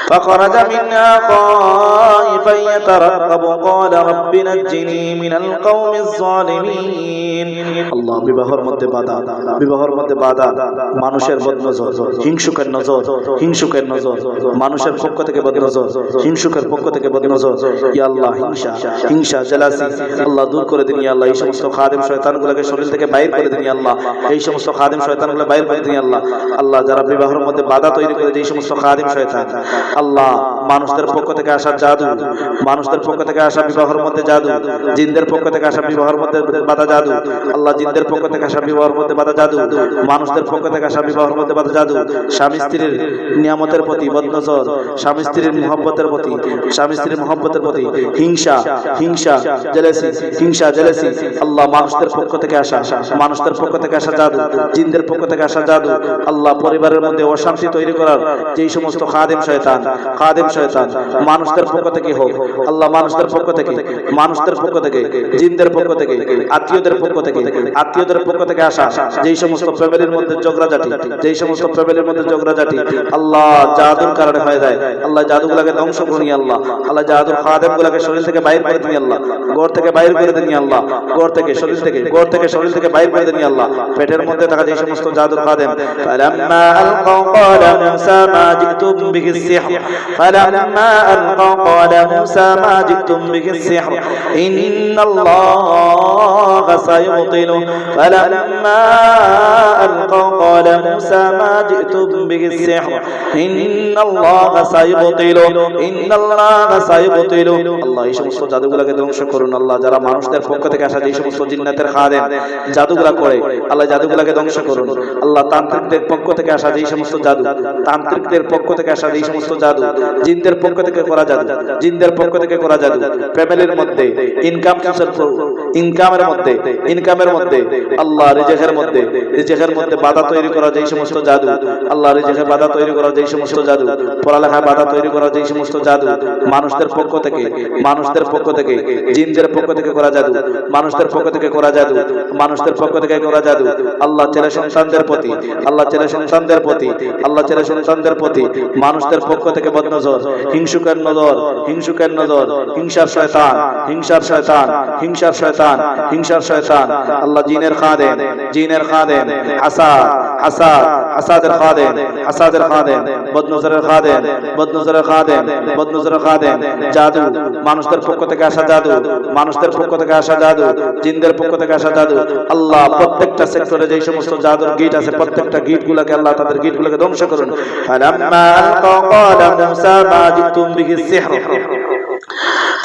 فخرج منها خائفا يترقب قال رب نجني من القوم الظالمين আল্লাহ বিবাহের মধ্যে বাধা মানুষের বদনজর হিংসুকের নজর মানুষের পক্ষ থেকে বদনজর হিংসুকের পক্ষ থেকে বদনজর ইয়া আল্লাহ হিংসা জেলাসি আল্লাহ দূর করে দিন ইয়া আল্লাহ এই সমস্ত খাদেম শয়তানগুলোকে শরীর থেকে বাইর করে দিন ইয়া আল্লাহ এই সমস্ত খাদেম শয়তানগুলো বাইর করে দিন ইয়া আল্লাহ আল্লাহ যারা বিবাহের মধ্যে বাধা তৈরি করে এই সমস্ত খাদেম শয়তান আল্লাহ মানুষদের পক্ষ থেকে আসা জাদু মানুষদের পক্ষ থেকে আসা বিবাহের মধ্যে জাদু জিনদের পক্ষ থেকে আসা বিবাহের মধ্যে বাধা জাদু আল্লাহ জিনদের পক্ষ থেকে আসা বিবাহের মধ্যে বাধা জাদু মানুষদের পক্ষ থেকে আসা বিবাহের মধ্যে বাধা জাদু স্বামী স্ত্রীর নিয়ামতের প্রতি বদনজর স্বামী স্ত্রীর মহব্বতের প্রতি হিংসা জেলাসি আল্লাহ মানুষদের পক্ষ থেকে আসা জাদু জিনদের পক্ষ থেকে আসা জাদু আল্লাহ পরিবারের মধ্যে অশান্তি তৈরি করার যেই সমস্ত খাদেম খাদেম শয়তান, খাদেম শয়তান মানুষদের পক্ষ থেকে হোক আল্লাহ, মানুষদের পক্ষ থেকে, মানুষদের পক্ষ থেকে, জিনদের পক্ষ থেকে, আত্মীয়দের পক্ষ থেকে, আত্মীয়দের পক্ষ থেকে আসা যেই সমস্ত ফ্যামিলির মধ্যে ঝগড়াঝাটি, যেই সমস্ত ফ্যামিলির মধ্যে ঝগড়াঝাটি আল্লাহ জাদুর কারণে হয়ে যায়, আল্লাহ জাদুগুলাকে ধ্বংস করুন আল্লাহ, আল্লাহ জাদুর খাদেমগুলাকে শরীর থেকে বাইর করে দিন আল্লাহ, ঘর থেকে বাইর করে দিন আল্লাহ, ঘর থেকে শরীর থেকে, ঘর থেকে শরীর থেকে বাইর করে দিন আল্লাহ, পেটের মধ্যে থাকা যে সমস্ত জাদুর খাদেম ফালাম্মা আলকাউ ক্বালা মূসা মা জিতুম বিহি সিহর ফালাম্মা আলকাউ ক্বালা মূসা মা জিতুম বিহি সিহর ইন্নাল্লাহা সায়ুবতিলু ফালাম্মা আলকাউ ক্বালা মূসা মা জিতুম বিহি সিহর ইন্নাল্লাহা সায়ুবতিলু ইন্নাল্লাহা সায়ুবতিলু। আল্লাহ এই সমস্ত জাদুগুলোকে ধ্বংস করুন আল্লাহ, যারা মানুষদের পক্ষ থেকে আসা যে সমস্ত জিন্নাতের খাদেম জাদুগুলা করে আল্লাহ জাদুগুলাকে ধ্বংস করুন আল্লাহ, তান্ত্রিকদের পক্ষ থেকে আসা যে সমস্ত জাদু, তান্ত্রিকদের পক্ষ থেকে আসা যে সমস্ত জাদু, জিনদের পক্ষ থেকে করা জাদু, জিনদের পক্ষ থেকে করা জাদু, ফ্যামিলির মধ্যে ইনকামের মধ্যে, ইনকামের মধ্যে আল্লাহ রিজিকের মধ্যে, রিজিকের মধ্যে বাধা তৈরি করা যে সমস্ত জাদু আল্লাহ, রিজিকে বাধা তৈরি করা যে সমস্ত জাদু, পড়ালেখায় বাধা তৈরি করা যে সমস্ত জাদু মানুষদের পক্ষ থেকে, মানুষদের পক্ষ থেকে, জিনদের পক্ষ থেকে করা জাদু, মানুষদের পক্ষ থেকে করা জাদু, মানুষদের পক্ষ থেকে করা জাদু আল্লাহ ছেলে সন্তানদের প্রতি, আল্লাহ ছেলে সন্তানদের প্রতি, আল্লাহ ছেলে সন্তানদের প্রতি মানুষদের পক্ষ থেকে বদনজর, হিংসুকের নজর, হিংসুকের নজর, হিংসার শয়তান, হিংসার শয়তান, হিংসার শয়তান, হিংসার শয়তান আল্লাহ জিনের খাদেম, জিনের খাদেম হাসাদ, হাসাদ, হাসাদের খাদেম, হাসাদের খাদেম, বদনজরের খাদেম, বদনজরের খাদেম, বদনজরের খাদেম, জাদু মানুষদের পক্ষ থেকে আসা জাদু, মানুষদের পক্ষ থেকে আসা জাদু, জিনদের পক্ষ থেকে আসা জাদু আল্লাহ, প্রত্যেকটা সেক্টরে যে সমস্ত জাদুর গিট আছে প্রত্যেকটা গিটগুলোকে আল্লাহ তাদের গিটগুলোকে ধ্বংস করুন। ফালাম্মা আলকাউ ক্বালা মূসা মা জিতুম বিহি সিহর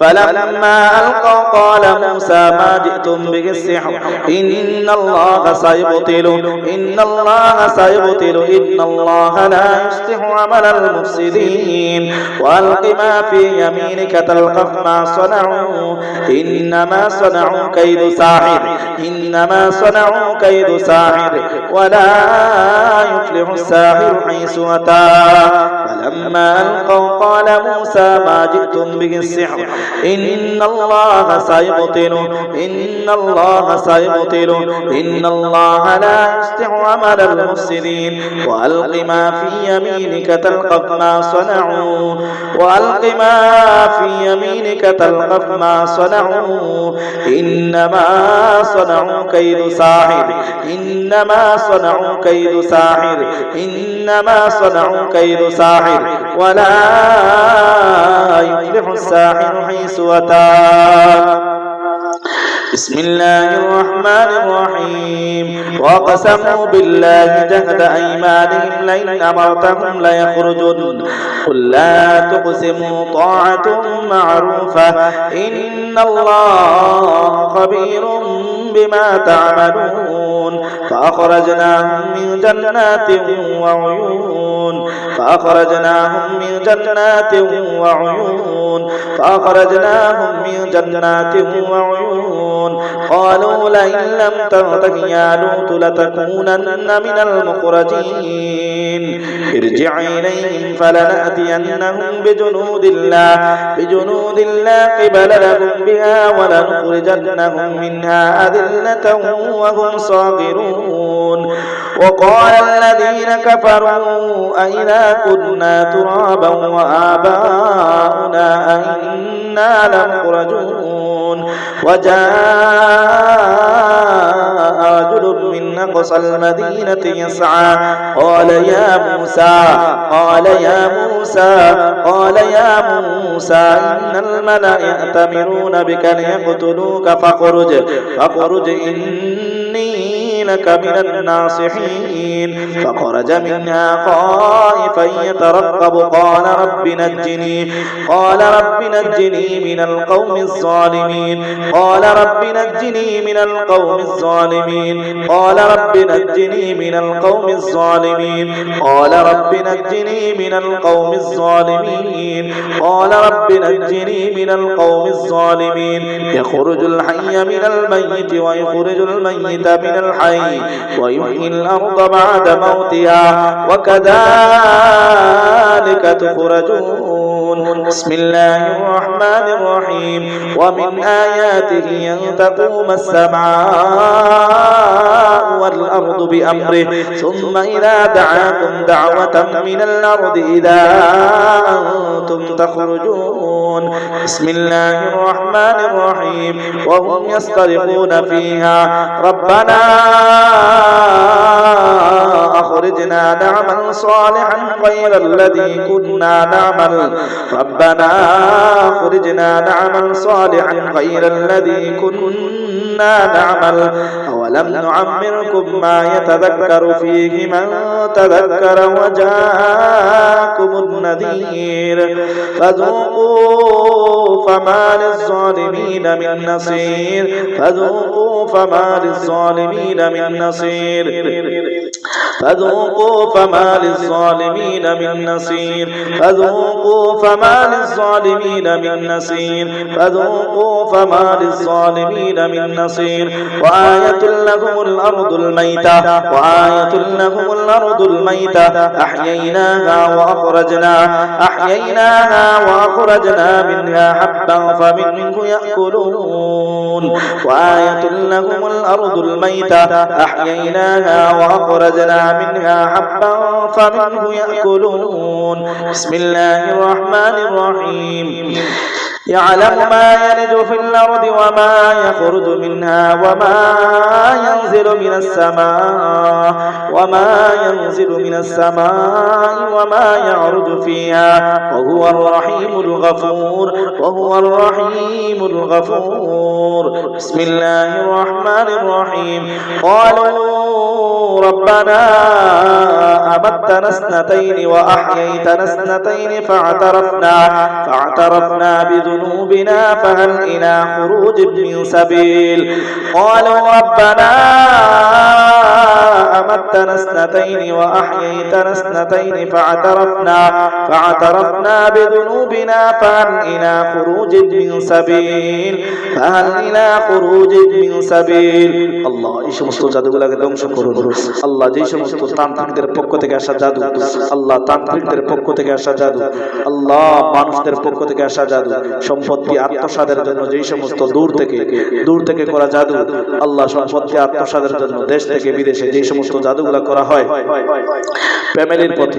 فلما ألقوا قال موسى ما جئتم به السحر إن الله سيبطل إن الله سيبطل إن الله لا يصلح عمل المفسدين وألق ما في يمينك تلقف ما صنعوا إنما صنعوا كيد ساحر إنما صنعوا كيد ساحر ولا يفلح الساحر حيث أتى فلما ألقوا قال موسى ما جئتم به السحر إن الله سيبطل إن الله سيبطل إن الله لا يصلح عمل المفسدين وألق ما في يمينك تلقف ما صنعوا وألق ما في يمينك تلقف ما صنعوا إنما صنعوا كيد ساحر إنما صنعوا كيد ساحر إنما صنعوا كيد ساحر ولا يفلح الساحر حيث أتى بسم الله الرحمن الرحيم وقسموا بالله جهد أيمانهم لئن أمرتهم ليخرجن قل لا تقسموا طاعة معروفة إن الله خبير بما تعملون فأخرجناهم من جنات وعيون فأخرجناهم من جنات وعيون فأخرجناهم من جنات وعيون قالوا لئن لم تنته يا لوط لتكونن من المخرجين ارجع إليهم فلنأتينهم بجنود لا قبل لهم بها ولنخرجنهم منها أذلة وهم صاغرون وقال الذين كفروا أئذا كنا ترابا وآباؤنا أئنا لمخرجون وجاء رجل من أقصى المدينة يسعى قال يا موسى إن الملأ يأتمرون بك ليقتلوك فاخرج إني لك من الناصحين فخرج منها خائفا يترقب قال رب نجني من القوم الظالمين قال رب نجني من القوم الظالمين قال رب نجني من القوم الظالمين قال رب نجني من القوم الظالمين قال رب نجني من القوم الظالمين يخرج الحي من الميت ويخرج الميت من الحي ويحيي الأرض بعد موتها وكذلك تخرجون بسم الله الرحمن الرحيم ومن آياته أن تقوم السماء والأرض بأمره ثم إذا دعاكم دعوة من الأرض إذا أنتم تخرجون بسم الله الرحمن الرحيم وهم يصطرخون فيها ربنا أخرجنا نعمل صالحا غير الذي كنا نعمل ربنا أخرجنا نعمل صالحا غير الذي كنا نعمل أولم نعمركم ما يتذكر فيه من تذكر وجاءكم النذير فذوقوا فما للظالمين من نصير فذوقوا فما للظالمين من نصير فذوقوا فما للظالمين من نصير فذوقوا فما للظالمين من نصير فذوقوا فما للظالمين من نصير وآية لكم الأرض الميتة وآية لكم الأرض الميتة أحييناها وأخرجنا منها حبا فمنه يأكلون وآية لكم الأرض الميتة أحييناها وأخرجنا منها حبا فمنه يأكلون بسم الله الرحمن الرحيم يعلم ما يلج في الأرض وما يخرج منها وما ينزل من السماء وما يعرج فيها وهو الرحيم الغفور بسم الله الرحمن الرحيم قالوا ربنا أمتنا اثنتين وأحييتنا اثنتين فاعترفنا بذنوبنا فهل إلى خروج من سبيل قالوا ربنا أمتنا اثنتين وأحييتنا اثنتين فاعترفنا بذنوبنا فهل إلى خروج من سبيل الله এই সমস্ত জাদুগুলোকে ধ্বংস করুন আল্লাহ যেই সমস্ত তান্ত্রিকদের পক্ষ থেকে আসা জাদু আল্লাহ তান্ত্রিকদের পক্ষ থেকে আসা জাদু আল্লাহ মানুষদের পক্ষ থেকে আসা জাদু সম্পত্তি আত্মসাদের জন্য যেই সমস্ত দূর থেকে করা জাদু আল্লাহ সম্পত্তি আত্মসাদের জন্য দেশ থেকে বিদেশে যেই সমস্ত জাদুগুলো করা হয় ফ্যামিলির প্রতি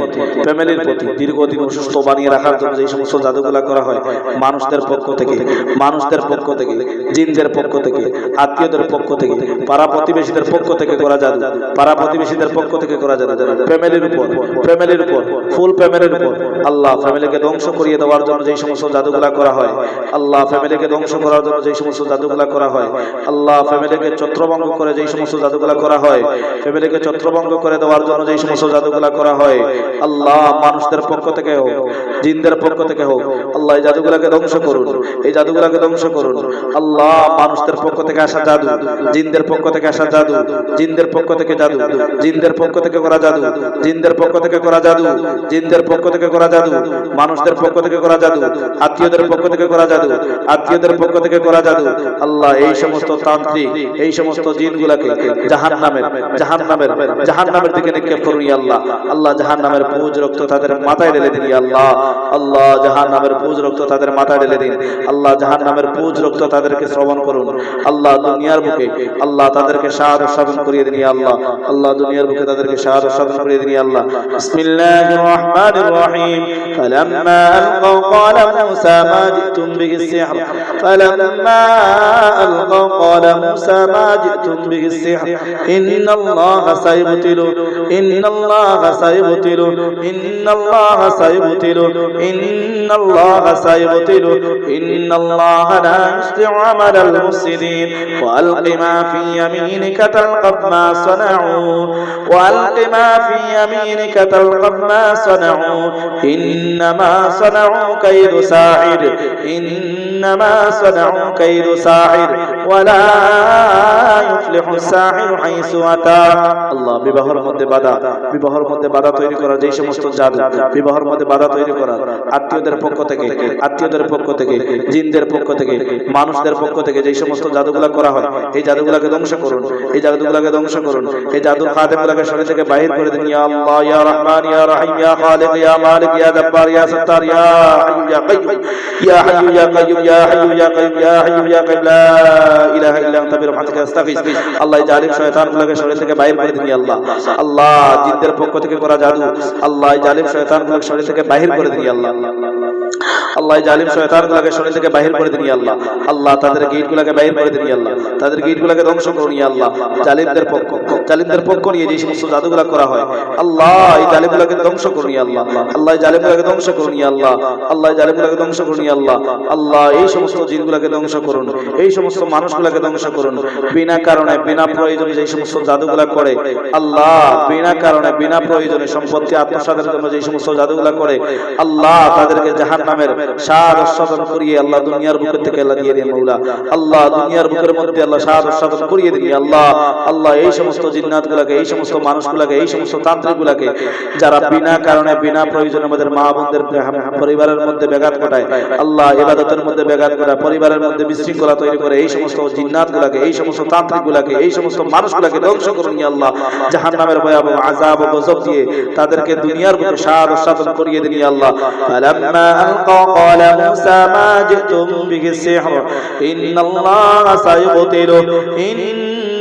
দীর্ঘদিন অসুস্থ বানিয়ে রাখার জন্য যেই সমস্ত জাদুগুলো করা হয় মানুষদের পক্ষ থেকে জিনদের পক্ষ থেকে আত্মীয়দের পক্ষ থেকে পাড়া প্রতিবেশীদের পক্ষ থেকে করা জাদু ফ্যামিলির উপর ফুল ফ্যামিলির উপর আল্লাহ ফ্যামিলিকে ধ্বংস করিয়ে দেওয়ার জন্য যেই সমস্ত জাদুগুলা করা হয় আল্লাহ ফ্যামিলিকে ধ্বংস করার জন্য যেই সমস্ত জাদুগুলা করা হয় আল্লাহ ফ্যামিলিকে ছত্রভঙ্গ করে যেই সমস্ত জাদুগুলা করা হয় ফ্যামিলিকে ছত্রভঙ্গ করে দেওয়ার জন্য যেই সমস্ত জাদুগুলা করা হয় আল্লাহ মানুষদের পক্ষ থেকে হোক জিনদের পক্ষ থেকে হোক আল্লাহ এই জাদুগুলাকে ধ্বংস করুন আল্লাহ মানুষদের পক্ষ থেকে আসা জাদু জিনদের পক্ষ থেকে আসা জাদু জিনদের পক্ষ থেকে করা জাদু জিনদের পক্ষ থেকে করা জাদু মানুষদের পক্ষ থেকে করা জাদু আত্মীয়দের পক্ষ থেকে করা জাদু আল্লাহ এই সমস্ত তান্ত্রিক এই সমস্ত জিনগুলোকে জাহান্নামের দিকে নিক্ষেপ করুন আল্লাহ জাহান্নামের পুঁজ রক্ত তাদের মাথায় ঢেলে দিন আল্লাহ জাহান্নামের পুঁজ রক্ত তাদের মাথায় ঢেলে দিন আল্লাহ জাহান্নামের পুঁজ রক্ত তাদেরকে শ্রবণ করুন আল্লাহ দুনিয়ার বুকে আল্লাহ তাদেরকে শাহাদাত সাধন করিয়ে দিন আল্লাহ দুনিয়ার বুকে তাদেরকে শাহাদাত সাধন করিয়ে দিন আল্লাহ বিসমিল্লাহির রহমানির রহিম ফালাম্মা আলকাও ক্বালা মূসা মা জিতুম বিহি সিহর ইন্নাল্লাহা সাইবতিলু ইন্নাল্লাহা লা ইসতিউ আমালাল মুফসিদিন وألق ما في يمينك تلقف ما صنعوا إنما صنعوا كيد ساحر ولا يفلح الساحر حيث أتى الله বিবাহের মধ্যে বাধা তৈরি করা যেই সমস্ত জাদু বিবাহের মধ্যে বাধা তৈরি করা আত্মীয়দের পক্ষ থেকে জিনদের পক্ষ থেকে মানুষদের পক্ষ থেকে যেই সমস্ত জাদুগুলা করা হয় এই জাদুগুলাকে ধ্বংস করুন এই জাদুর খাদেমগুলোকে শরীর থেকে বাহির করে দিন ইয়া আল্লাহ ইয়া রহমান ইয়া রহিম ইয়া খালিক ইয়া মালিক ইয়া জব্বার ইয়া সত্তার ইয়া হাইয়্যু ইয়া কাইয়্যুম ইয়া হাইয়্যু ইয়া কাইয়্যুম ইয়া হাইয়্যু ইয়া কাইয়্যুম ইয়া হাইয়্যু ইয়া কাইয়্যুম লা ইলাহা ইল্লা আনতা বিরহমাতিকা আস্তাগীস আল্লাহ এই জালিম শয়তানগুলোকে শরীর থেকে বাহির করে দিন ইয়া আল্লাহ আল্লাহ জিনদের পক্ষ থেকে করা জাদু আল্লাহ এই জালিম শয়তানগুলোকে শরীর থেকে বাহির করে দিন ইয়া আল্লাহ আল্লাহ এই জালিম শয়তানগুলোকে শরীর থেকে বাহির করে দিন ইয়া আল্লাহ আল্লাহ তাদের গিটগুলোকে বাহির করে দিন ইয়া আল্লাহ তাদের গিটগুলোকে ধ্বংস করুন ইয়া আল্লাহ জালিমদের পক্ষ নিয়ে যে সমস্ত জাদুগুলো করা হয় আল্লাহ এই জালিমগুলোকে ধ্বংস করুন ইয়া আল্লাহ আল্লাহ এই জালিমগুলোকে ধ্বংস করুন ইয়া আল্লাহ আল্লাহ এই জালিমগুলোকে ধ্বংস করুন ইয়া আল্লাহ আল্লাহ এই সমস্ত জিনগুলোকে ধ্বংস করুন এই সমস্ত মানুষগুলোকে ধ্বংস করুন বিনা কারণে বিনা প্রয়োজনে যে সমস্ত জাদুগুলো করে আল্লাহ বিনা কারণে বিনা প্রয়োজনে সম্পত্তি আত্মসাতের জন্য যে সমস্ত জাদুগুলো করে আল্লাহ তাদেরকে জাহান্নামের স্বাদ আস্বাদন করিয়ে আল্লাহ দুনিয়ার বুকের থেকে আল্লাহ দিয়ে দিন মাওলা আল্লাহ দুনিয়ার বুকের মধ্যে আল্লাহ স্বাদ আস্বাদন করিয়ে দিন আল্লাহ আল্লাহ এই সমস্ত জিন্নাতগুলোকে এই সমস্ত মানুষগুলোকে এই সমস্ত তান্ত্রিকগুলোকে যারা বিনা কারণে বিনা প্রয়োজনে আমাদের মা বোনদের পরিবারের মধ্যে ব্যাঘাত ঘটায় আল্লাহ ইবাদতের মধ্যে ব্যাঘাত ঘটায় পরিবারের মধ্যে বিশৃঙ্খলা তৈরি করে এই সমস্ত জিন্নাতগুলোকে এই সমস্ত তান্ত্রিকগুলোকে এই সমস্ত মানুষগুলোকে ধ্বংস করুন ইয়া আল্লাহ জাহান্নামের ভয়াবহ আযাব ও গজব দিয়ে তাদেরকে দুনিয়ার বুকে স্বাদ আস্বাদন করিয়ে দিন ইয়া আল্লাহ ফালাম্মা আলকা ক্বালা মূসা মা জিতুম বিহি সিহর ইন্নাল্লাহা সায়ুবতিলু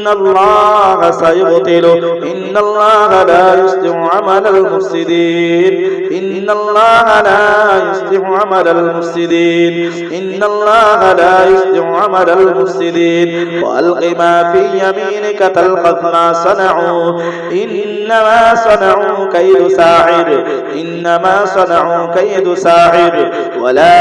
إن الله سيبطل إن الله لا يصلح عمل المفسدين إن الله لا يصلح عمل المفسدين إن الله لا يصلح عمل المفسدين وألق ما في يمينك تلقف ما صنعوا إنما صنعوا كيد ساحر إنما صنعوا كيد ساحر ولا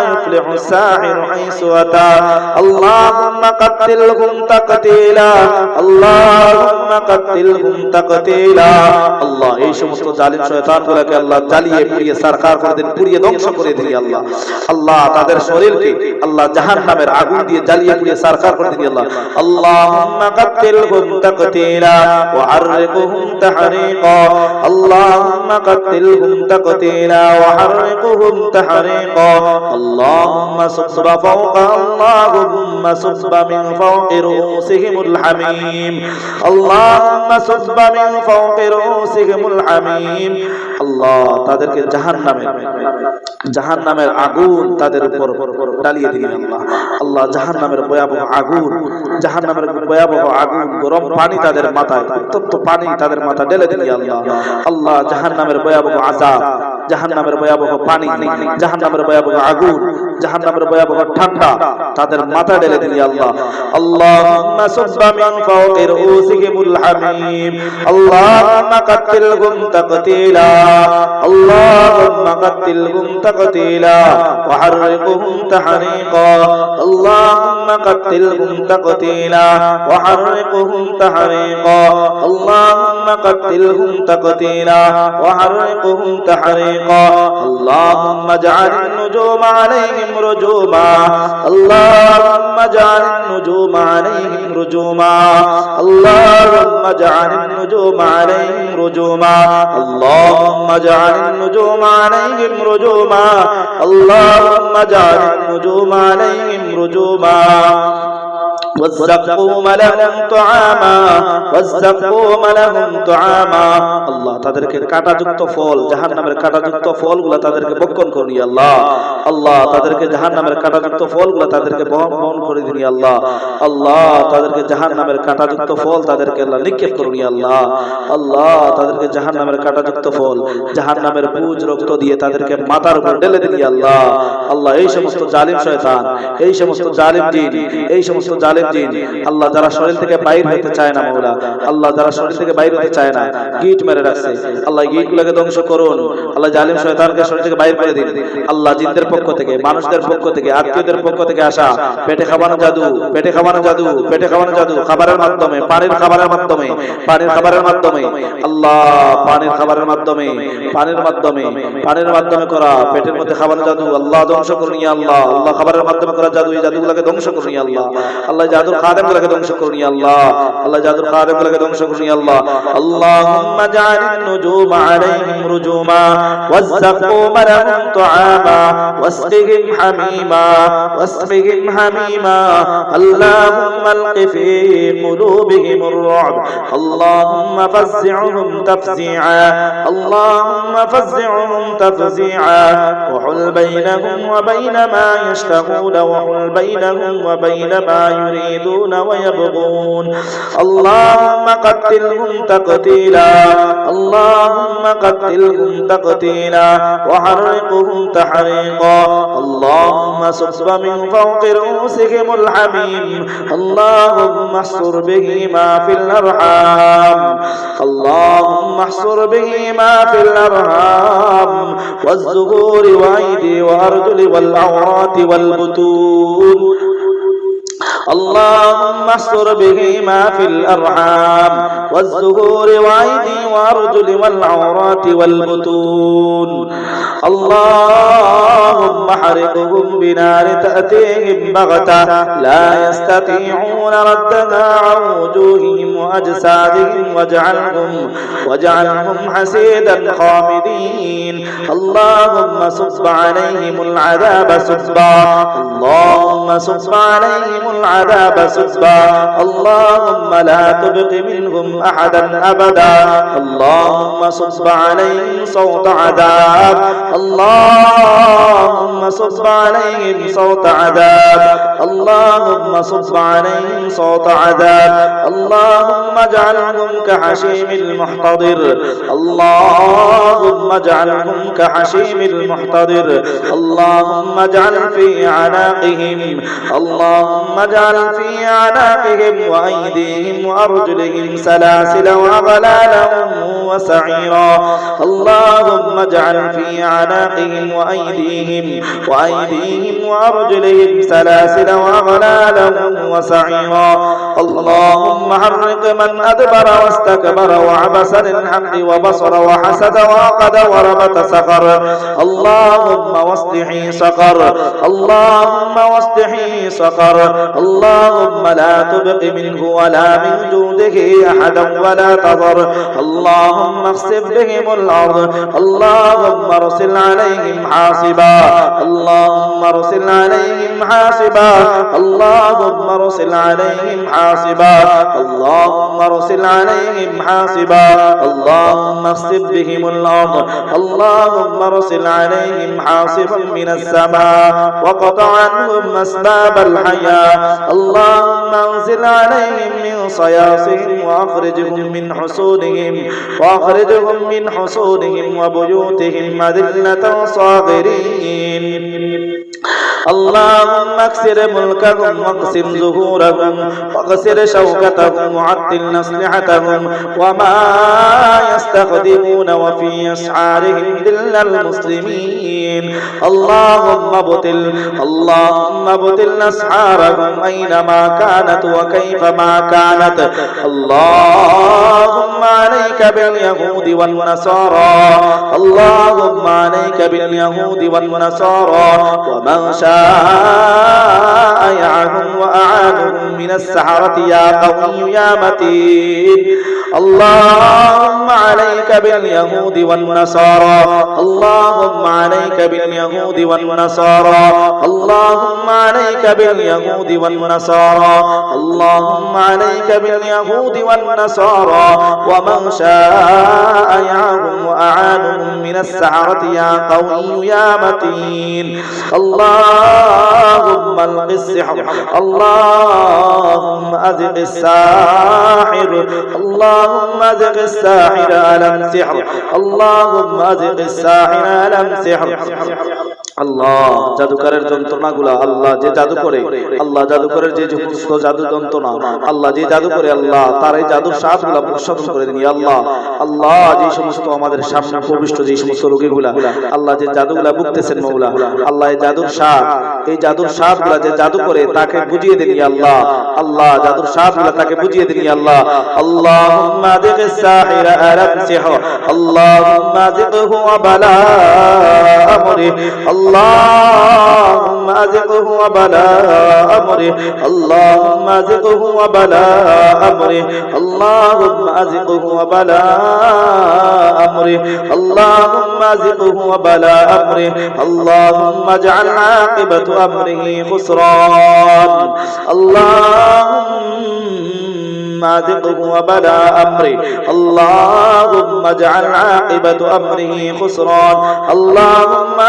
يفلح الساحر حيث أتى اللهم قتلهم تقتيلا اللهم قتلهم تقتيلا আল্লাহ এই সমস্ত জালিম শয়তানগুলোকে আল্লাহ জ্বালিয়ে পুড়িয়ে সারকার করে দেন পুড়িয়ে ধ্বংস করে দিন আল্লাহ আল্লাহ তাদের শরীরকে আল্লাহ জাহান্নামের আগুন দিয়ে জ্বালিয়ে পুড়িয়ে সারকার করে দিন আল্লাহ আল্লাহুম্মা قتلهم تقتيلا وحرقهم تحريقا اللهم قتلهم تقتيلا وحرقهم تحريقا اللهم صب فوق اللهم صب من فوق رؤوسهم الحميم اللهم صب من فوق رؤوسهم الحميم আল্লাহ তাদেরকে জাহান্নামের আগুন তাদের উপর ঢালিয়ে দিন আল্লাহ আল্লাহ জাহান্নামের ভয়াবহ আগুন জাহান্নামের ভয়াবহ আগুন গরম পানি তাদের মাথায় উত্তপ্ত পানি তাদের মাথা ঢেলে দিন আল্লাহ আল্লাহ জাহান্নামের ভয়াবহ আযাব জাহান্নামের ভয়াবহ পানি জাহান্নামের ভয়াবহ আগুন জাহান্নামের ভয়াবহ ঠান্ডা তাদের মাথা ঢেলে দিন আল্লাহ আল্লাহুম্মা সাব্বা মিন ফাওকি রুউসিহিমুল হামীম আল্লাহুম্মা কাতিলহুম তাকতীলা আল্লাহুম্মা কাতিলহুম তাকতীলা ওয়া হাররিকহুম তাহরিকা আল্লাহুম্মা কাতিলহুম তাকতীলা ওয়া হাররিকহুম তাহরিকা আল্লাহুম্মা কাতিলহুম তাকতীলা ওয়া হাররিকহুম তাহরিকা اللهم اجعل النجوم عليهم رجوما اللهم اجعل النجوم عليهم رجوما اللهم اجعل النجوم عليهم رجوما اللهم اجعل النجوم عليهم رجوما اللهم اجعل النجوم عليهم رجوما والزقوم لهم طعاما والزقوم لهم طعاما আল্লাহ তাদেরকে কাঁটাযুক্ত ফল জাহান্নামের কাঁটাযুক্ত ফলগুলো তাদেরকে ভক্ষণ করুন আল্লাহ আল্লাহ তাদেরকে জাহান্নামের কাঁটাযুক্ত ফলগুলো তাদেরকে বহন করে দিন আল্লাহ আল্লাহ তাদেরকে জাহান্নামের কাঁটাযুক্ত ফল তাদেরকে আল্লাহ নিক্ষেপ করুন আল্লাহ আল্লাহ তাদেরকে জাহান্নামের কাঁটাযুক্ত ফল জাহান্নামের পুজ রক্ত দিয়ে তাদেরকে মাথার উপর ঢেলে দিন আল্লাহ আল্লাহ এই সমস্ত জালিম শয়তান এই সমস্ত জালিম জিন এই সমস্ত জালিম আল্লাহ যারা শরীর থেকে বাইর হতে চায় না মাওলা আল্লাহ যারা শরীর থেকে বাইর হতে চায় না গিট মেরে রাখছে আল্লাহ গিটগুলোকে ধ্বংস করুন আল্লাহ জালিম শয়তানকে শরীর থেকে বাইর করে দিন আল্লাহ জিনদের পক্ষ থেকে মানুষদের পক্ষ থেকে আত্মীয়দের পক্ষ থেকে আসা পেটে খাওয়ানো জাদু পেটে খাওয়ানো জাদু পেটে খাওয়ানো জাদু খাবারের মাধ্যমে পানির খাবারের মাধ্যমে পানির খাবারের মাধ্যমে আল্লাহ পানির খাবারের মাধ্যমে পানির মাধ্যমে করা পেটের মধ্যে খাওয়ানো জাদু আল্লাহ ধ্বংস করুন ইয়া আল্লাহ আল্লাহ খাবারের মাধ্যমে করা জাদু এই জাদুগুলোকে ধ্বংস করুন ইয়া আল্লাহ আল্লাহ জাদুর খাদেমগুলোকে ধ্বংস করুন ইয়া আল্লাহ, আল্লাহ জাদুর খাদেমগুলোকে ধ্বংস করুন ইয়া আল্লাহ। আল্লাহুম্মা জাআলিন নুজুমা আলাইহিম রুজুমা ওয়াজ-যাকুম লাহুম তুআমা ওয়াসকিহিম হামীমা ওয়াসকিহিম হামীমা আল্লাহুম্মা আলকি ফি কুলুবিহিমুর রু'ব আল্লাহুম্মা ফাজ্জি'হুম তাফজিআ আল্লাহুম্মা ফাজ্জি'হুম তাফজিআ وحل بينهم وبين ما يشتهون وحل بينهم وبين ما يريدون ويبغون اللهم قتلهم تقتيلا اللهم قتلهم تقتيلا وحرقهم تحريقا اللهم صب من فوق رؤوسهم الحميم اللهم احصر به ما في الأرحام اللهم احصر به ما في الأرحام والزهور وأيدي وأرجل والعورات والبطون اللهم احصر به ما في الأرحام والزهور وأيدي وأرجل والعورات والبطون اللهم احرقهم بنار تأتيهم بغتة لا يستطيعون ردها عن وجوههم وأجسادهم واجعلهم حسيدا خامدين اللهم صب عليهم العذاب صبا اللهم صب عليهم العذاب صبا اللهم لا تبق منهم أحدا أبدا اللهم صب عليهم صوت عذاب اللهم صب عليهم صوت عذاب اللهم صب عليهم صوت عذاب اللهم اجعلهم كحشيم المحتضر اللهم اجعلهم كحشيم المحتضر اللهم اجعل في أعناقهم اللهم اجعل في أعناقهم وأيديهم وأرجلهم سلاسل وأغلالا وسعيرا اللهم اجعل في أعناقهم وأيديهم وأرجلهم سلاسل وأغلالا وسعيرا اللهم حرق من أدبر واستكبر وعبس للحق وبصر وحسد وعقد وربط سخر اللهم واصلحي سقر اللهم واصلحي سقر اللهم لا تبق منه ولا من جوده أحدا ولا تضر اللهم اخسف بهم الأرض اللهم ارسل عليهم حاصبا اللهم ارسل عليهم حاصبا اللهم ارسل عليهم حاصبا اللهم ارسل عليهم حاصبا اللهم اخسف بهم الأرض اللهم ارسل عليهم حاصبا من السماء وقطع عنهم أسباب الحياة اللهم انزل عليهم من صياصهم وأخرجهم من حصونهم وبيوتهم أذلة صاغرين اللهم اكسر ملكهم واقسم ظهورهم واغسر شوكتهم وعطل أسلحتهم وما يستخدمون وفي أسعارهم ذل المسلمين اللهم ابطل أسعارهم أينما كانت وكيفما كانت اللهم عليك باليهود والنصارى اللهم عليك باليهود والنصارى ومن شايعهم وأعانهم من السحرة يا قوي يا متين اللهم عليك باليهود والنصارى اللهم عليك باليهود والنصارى اللهم عليك باليهود والنصارى اللهم عليك باليهود والنصارى ومن شايعهم وأعانهم من السحرة يا قوي يا متين اللهم الق السحر اللهم أذق الساحر اللهم أذق الساحر ألم سحر اللهم أذق الساحر ألم سحر আল্লাহ জাদুকরের যন্ত্রণাগুলো আল্লাহ যে জাদু করে আল্লাহ জাদুকরের যে সমস্ত জাদু যন্ত্রণা আল্লাহ যে জাদু করে আল্লাহ তার এই জাদুর সাপগুলো প্রশমন করে দিন আল্লাহ আল্লাহ যে সমস্ত আমাদের সামনে প্রবিষ্ট যে সমস্ত রোগীগুলা আল্লাহ যে জাদুগুলা ভুগতেছেন মাওলা আল্লাহ এই জাদুর সাপগুলা যে জাদু করে তাকে বুঝিয়ে দিন আল্লাহ আল্লাহ জাদুর সাপগুলা তাকে বুঝিয়ে দিন আল্লাহ আল্লাহুম্মা যিকিস সাহিরা আলাম সিহর আল্লাহুম্মা যিকহু ওয়া বালা আমরি اللهم اللهم أزقه وبلاء أمره اللهم أزقه وبلاء أمره اللهم أزقه وبلاء أمره اللهم أزقه وبلاء أمره اللهم اجعل عاقبة أمره خسران اللهم أزقه وبلاء أمره اللهم اجعل عاقبة أمره خسران اللهم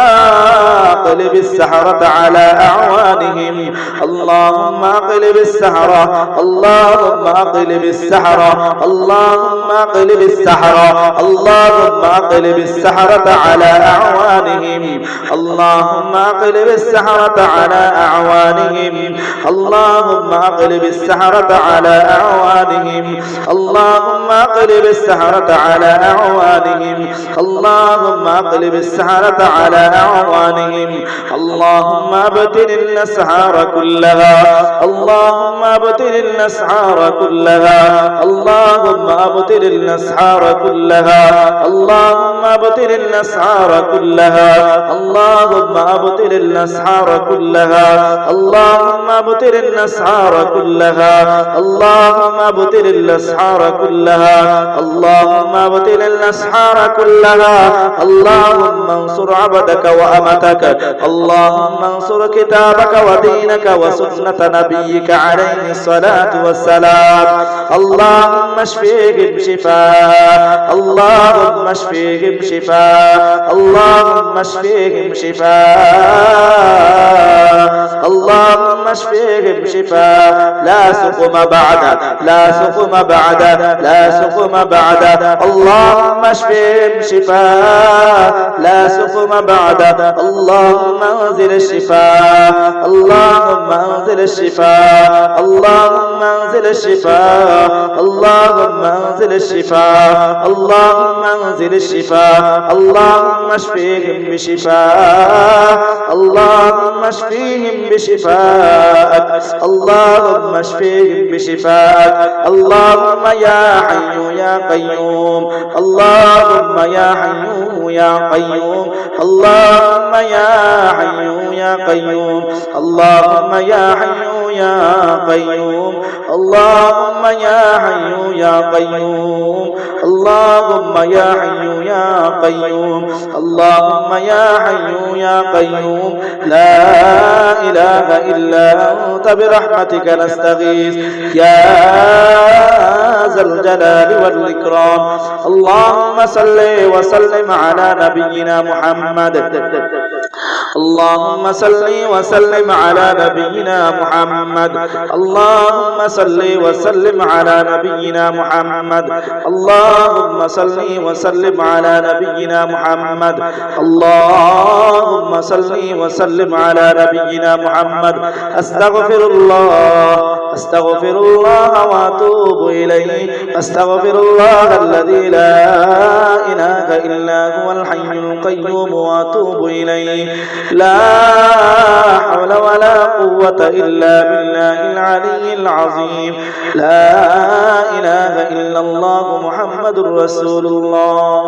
اقلب السحرة على أعوانهم اللهم اقلب السحرة اللهم اقلب السحرة اللهم اقلب السحرة اللهم اقلب السحرة على أعوانهم اللهم اقلب السحرة على أعوانهم اللهم اقلب السحرة على أعوانهم اللهم اقلب السحرة على أعوانهم اللهم اقلب السحرة على أعوانهم اللهم ابتل الأسحار كلها اللهم ابتل الأسحار كلها اللهم ابتل الأسحار كلها اللهم ابتل الأسحار كلها اللهم ابتل الأسحار كلها اللهم ابتل الأسحار كلها اللهم ابتل الأسحار كلها اللهم ابتل الأسحار كلها اللهم انصر عبدك وأمتك اللهم انصر كتابك ودينك وسنة نبيك عليه الصلاة والسلام اللهم اشفيهم شفاء اللهم اشفيهم شفاء اللهم اشفيهم شفاء اللهم اشفيهم شفاء لا سقم بعد لا سقم بعد لا سقم بعد اللهم اشفيهم شفاء لا سقم بعد اللهم انزل الشفاء اللهم انزل الشفاء اللهم انزل الشفاء اللهم انزل الشفاء اللهم انزل الشفاء اللهم اشفيهم بشفاء اللهم اشفيهم بشفاءك اللهم اشفيهم بشفاءك اللهم يا حي يا قيوم اللهم يا حي يا قيوم اللهم يا حي يا قيوم اللهم يا حي يا قيوم اللهم يا حي يا قيوم اللهم يا حي يا قيوم اللهم يا حي يا قيوم لا إله إلا أنت برحمتك نستغيث يا ذا الجلال والإكرام اللهم صل وسلم على نبينا محمد اللهم صل وسلم على نبينا محمد اللهم صل وسلم على نبينا محمد اللهم صل وسلم على نبينا محمد اللهم صل وسلم على نبينا محمد أستغفر الله وأتوب إليه أستغفر الله الذي لا إله إلا هو الحي القيوم وأتوب إليه لا حول ولا قوة إلا بالله العلي العظيم لا إله إلا الله محمد رسول الله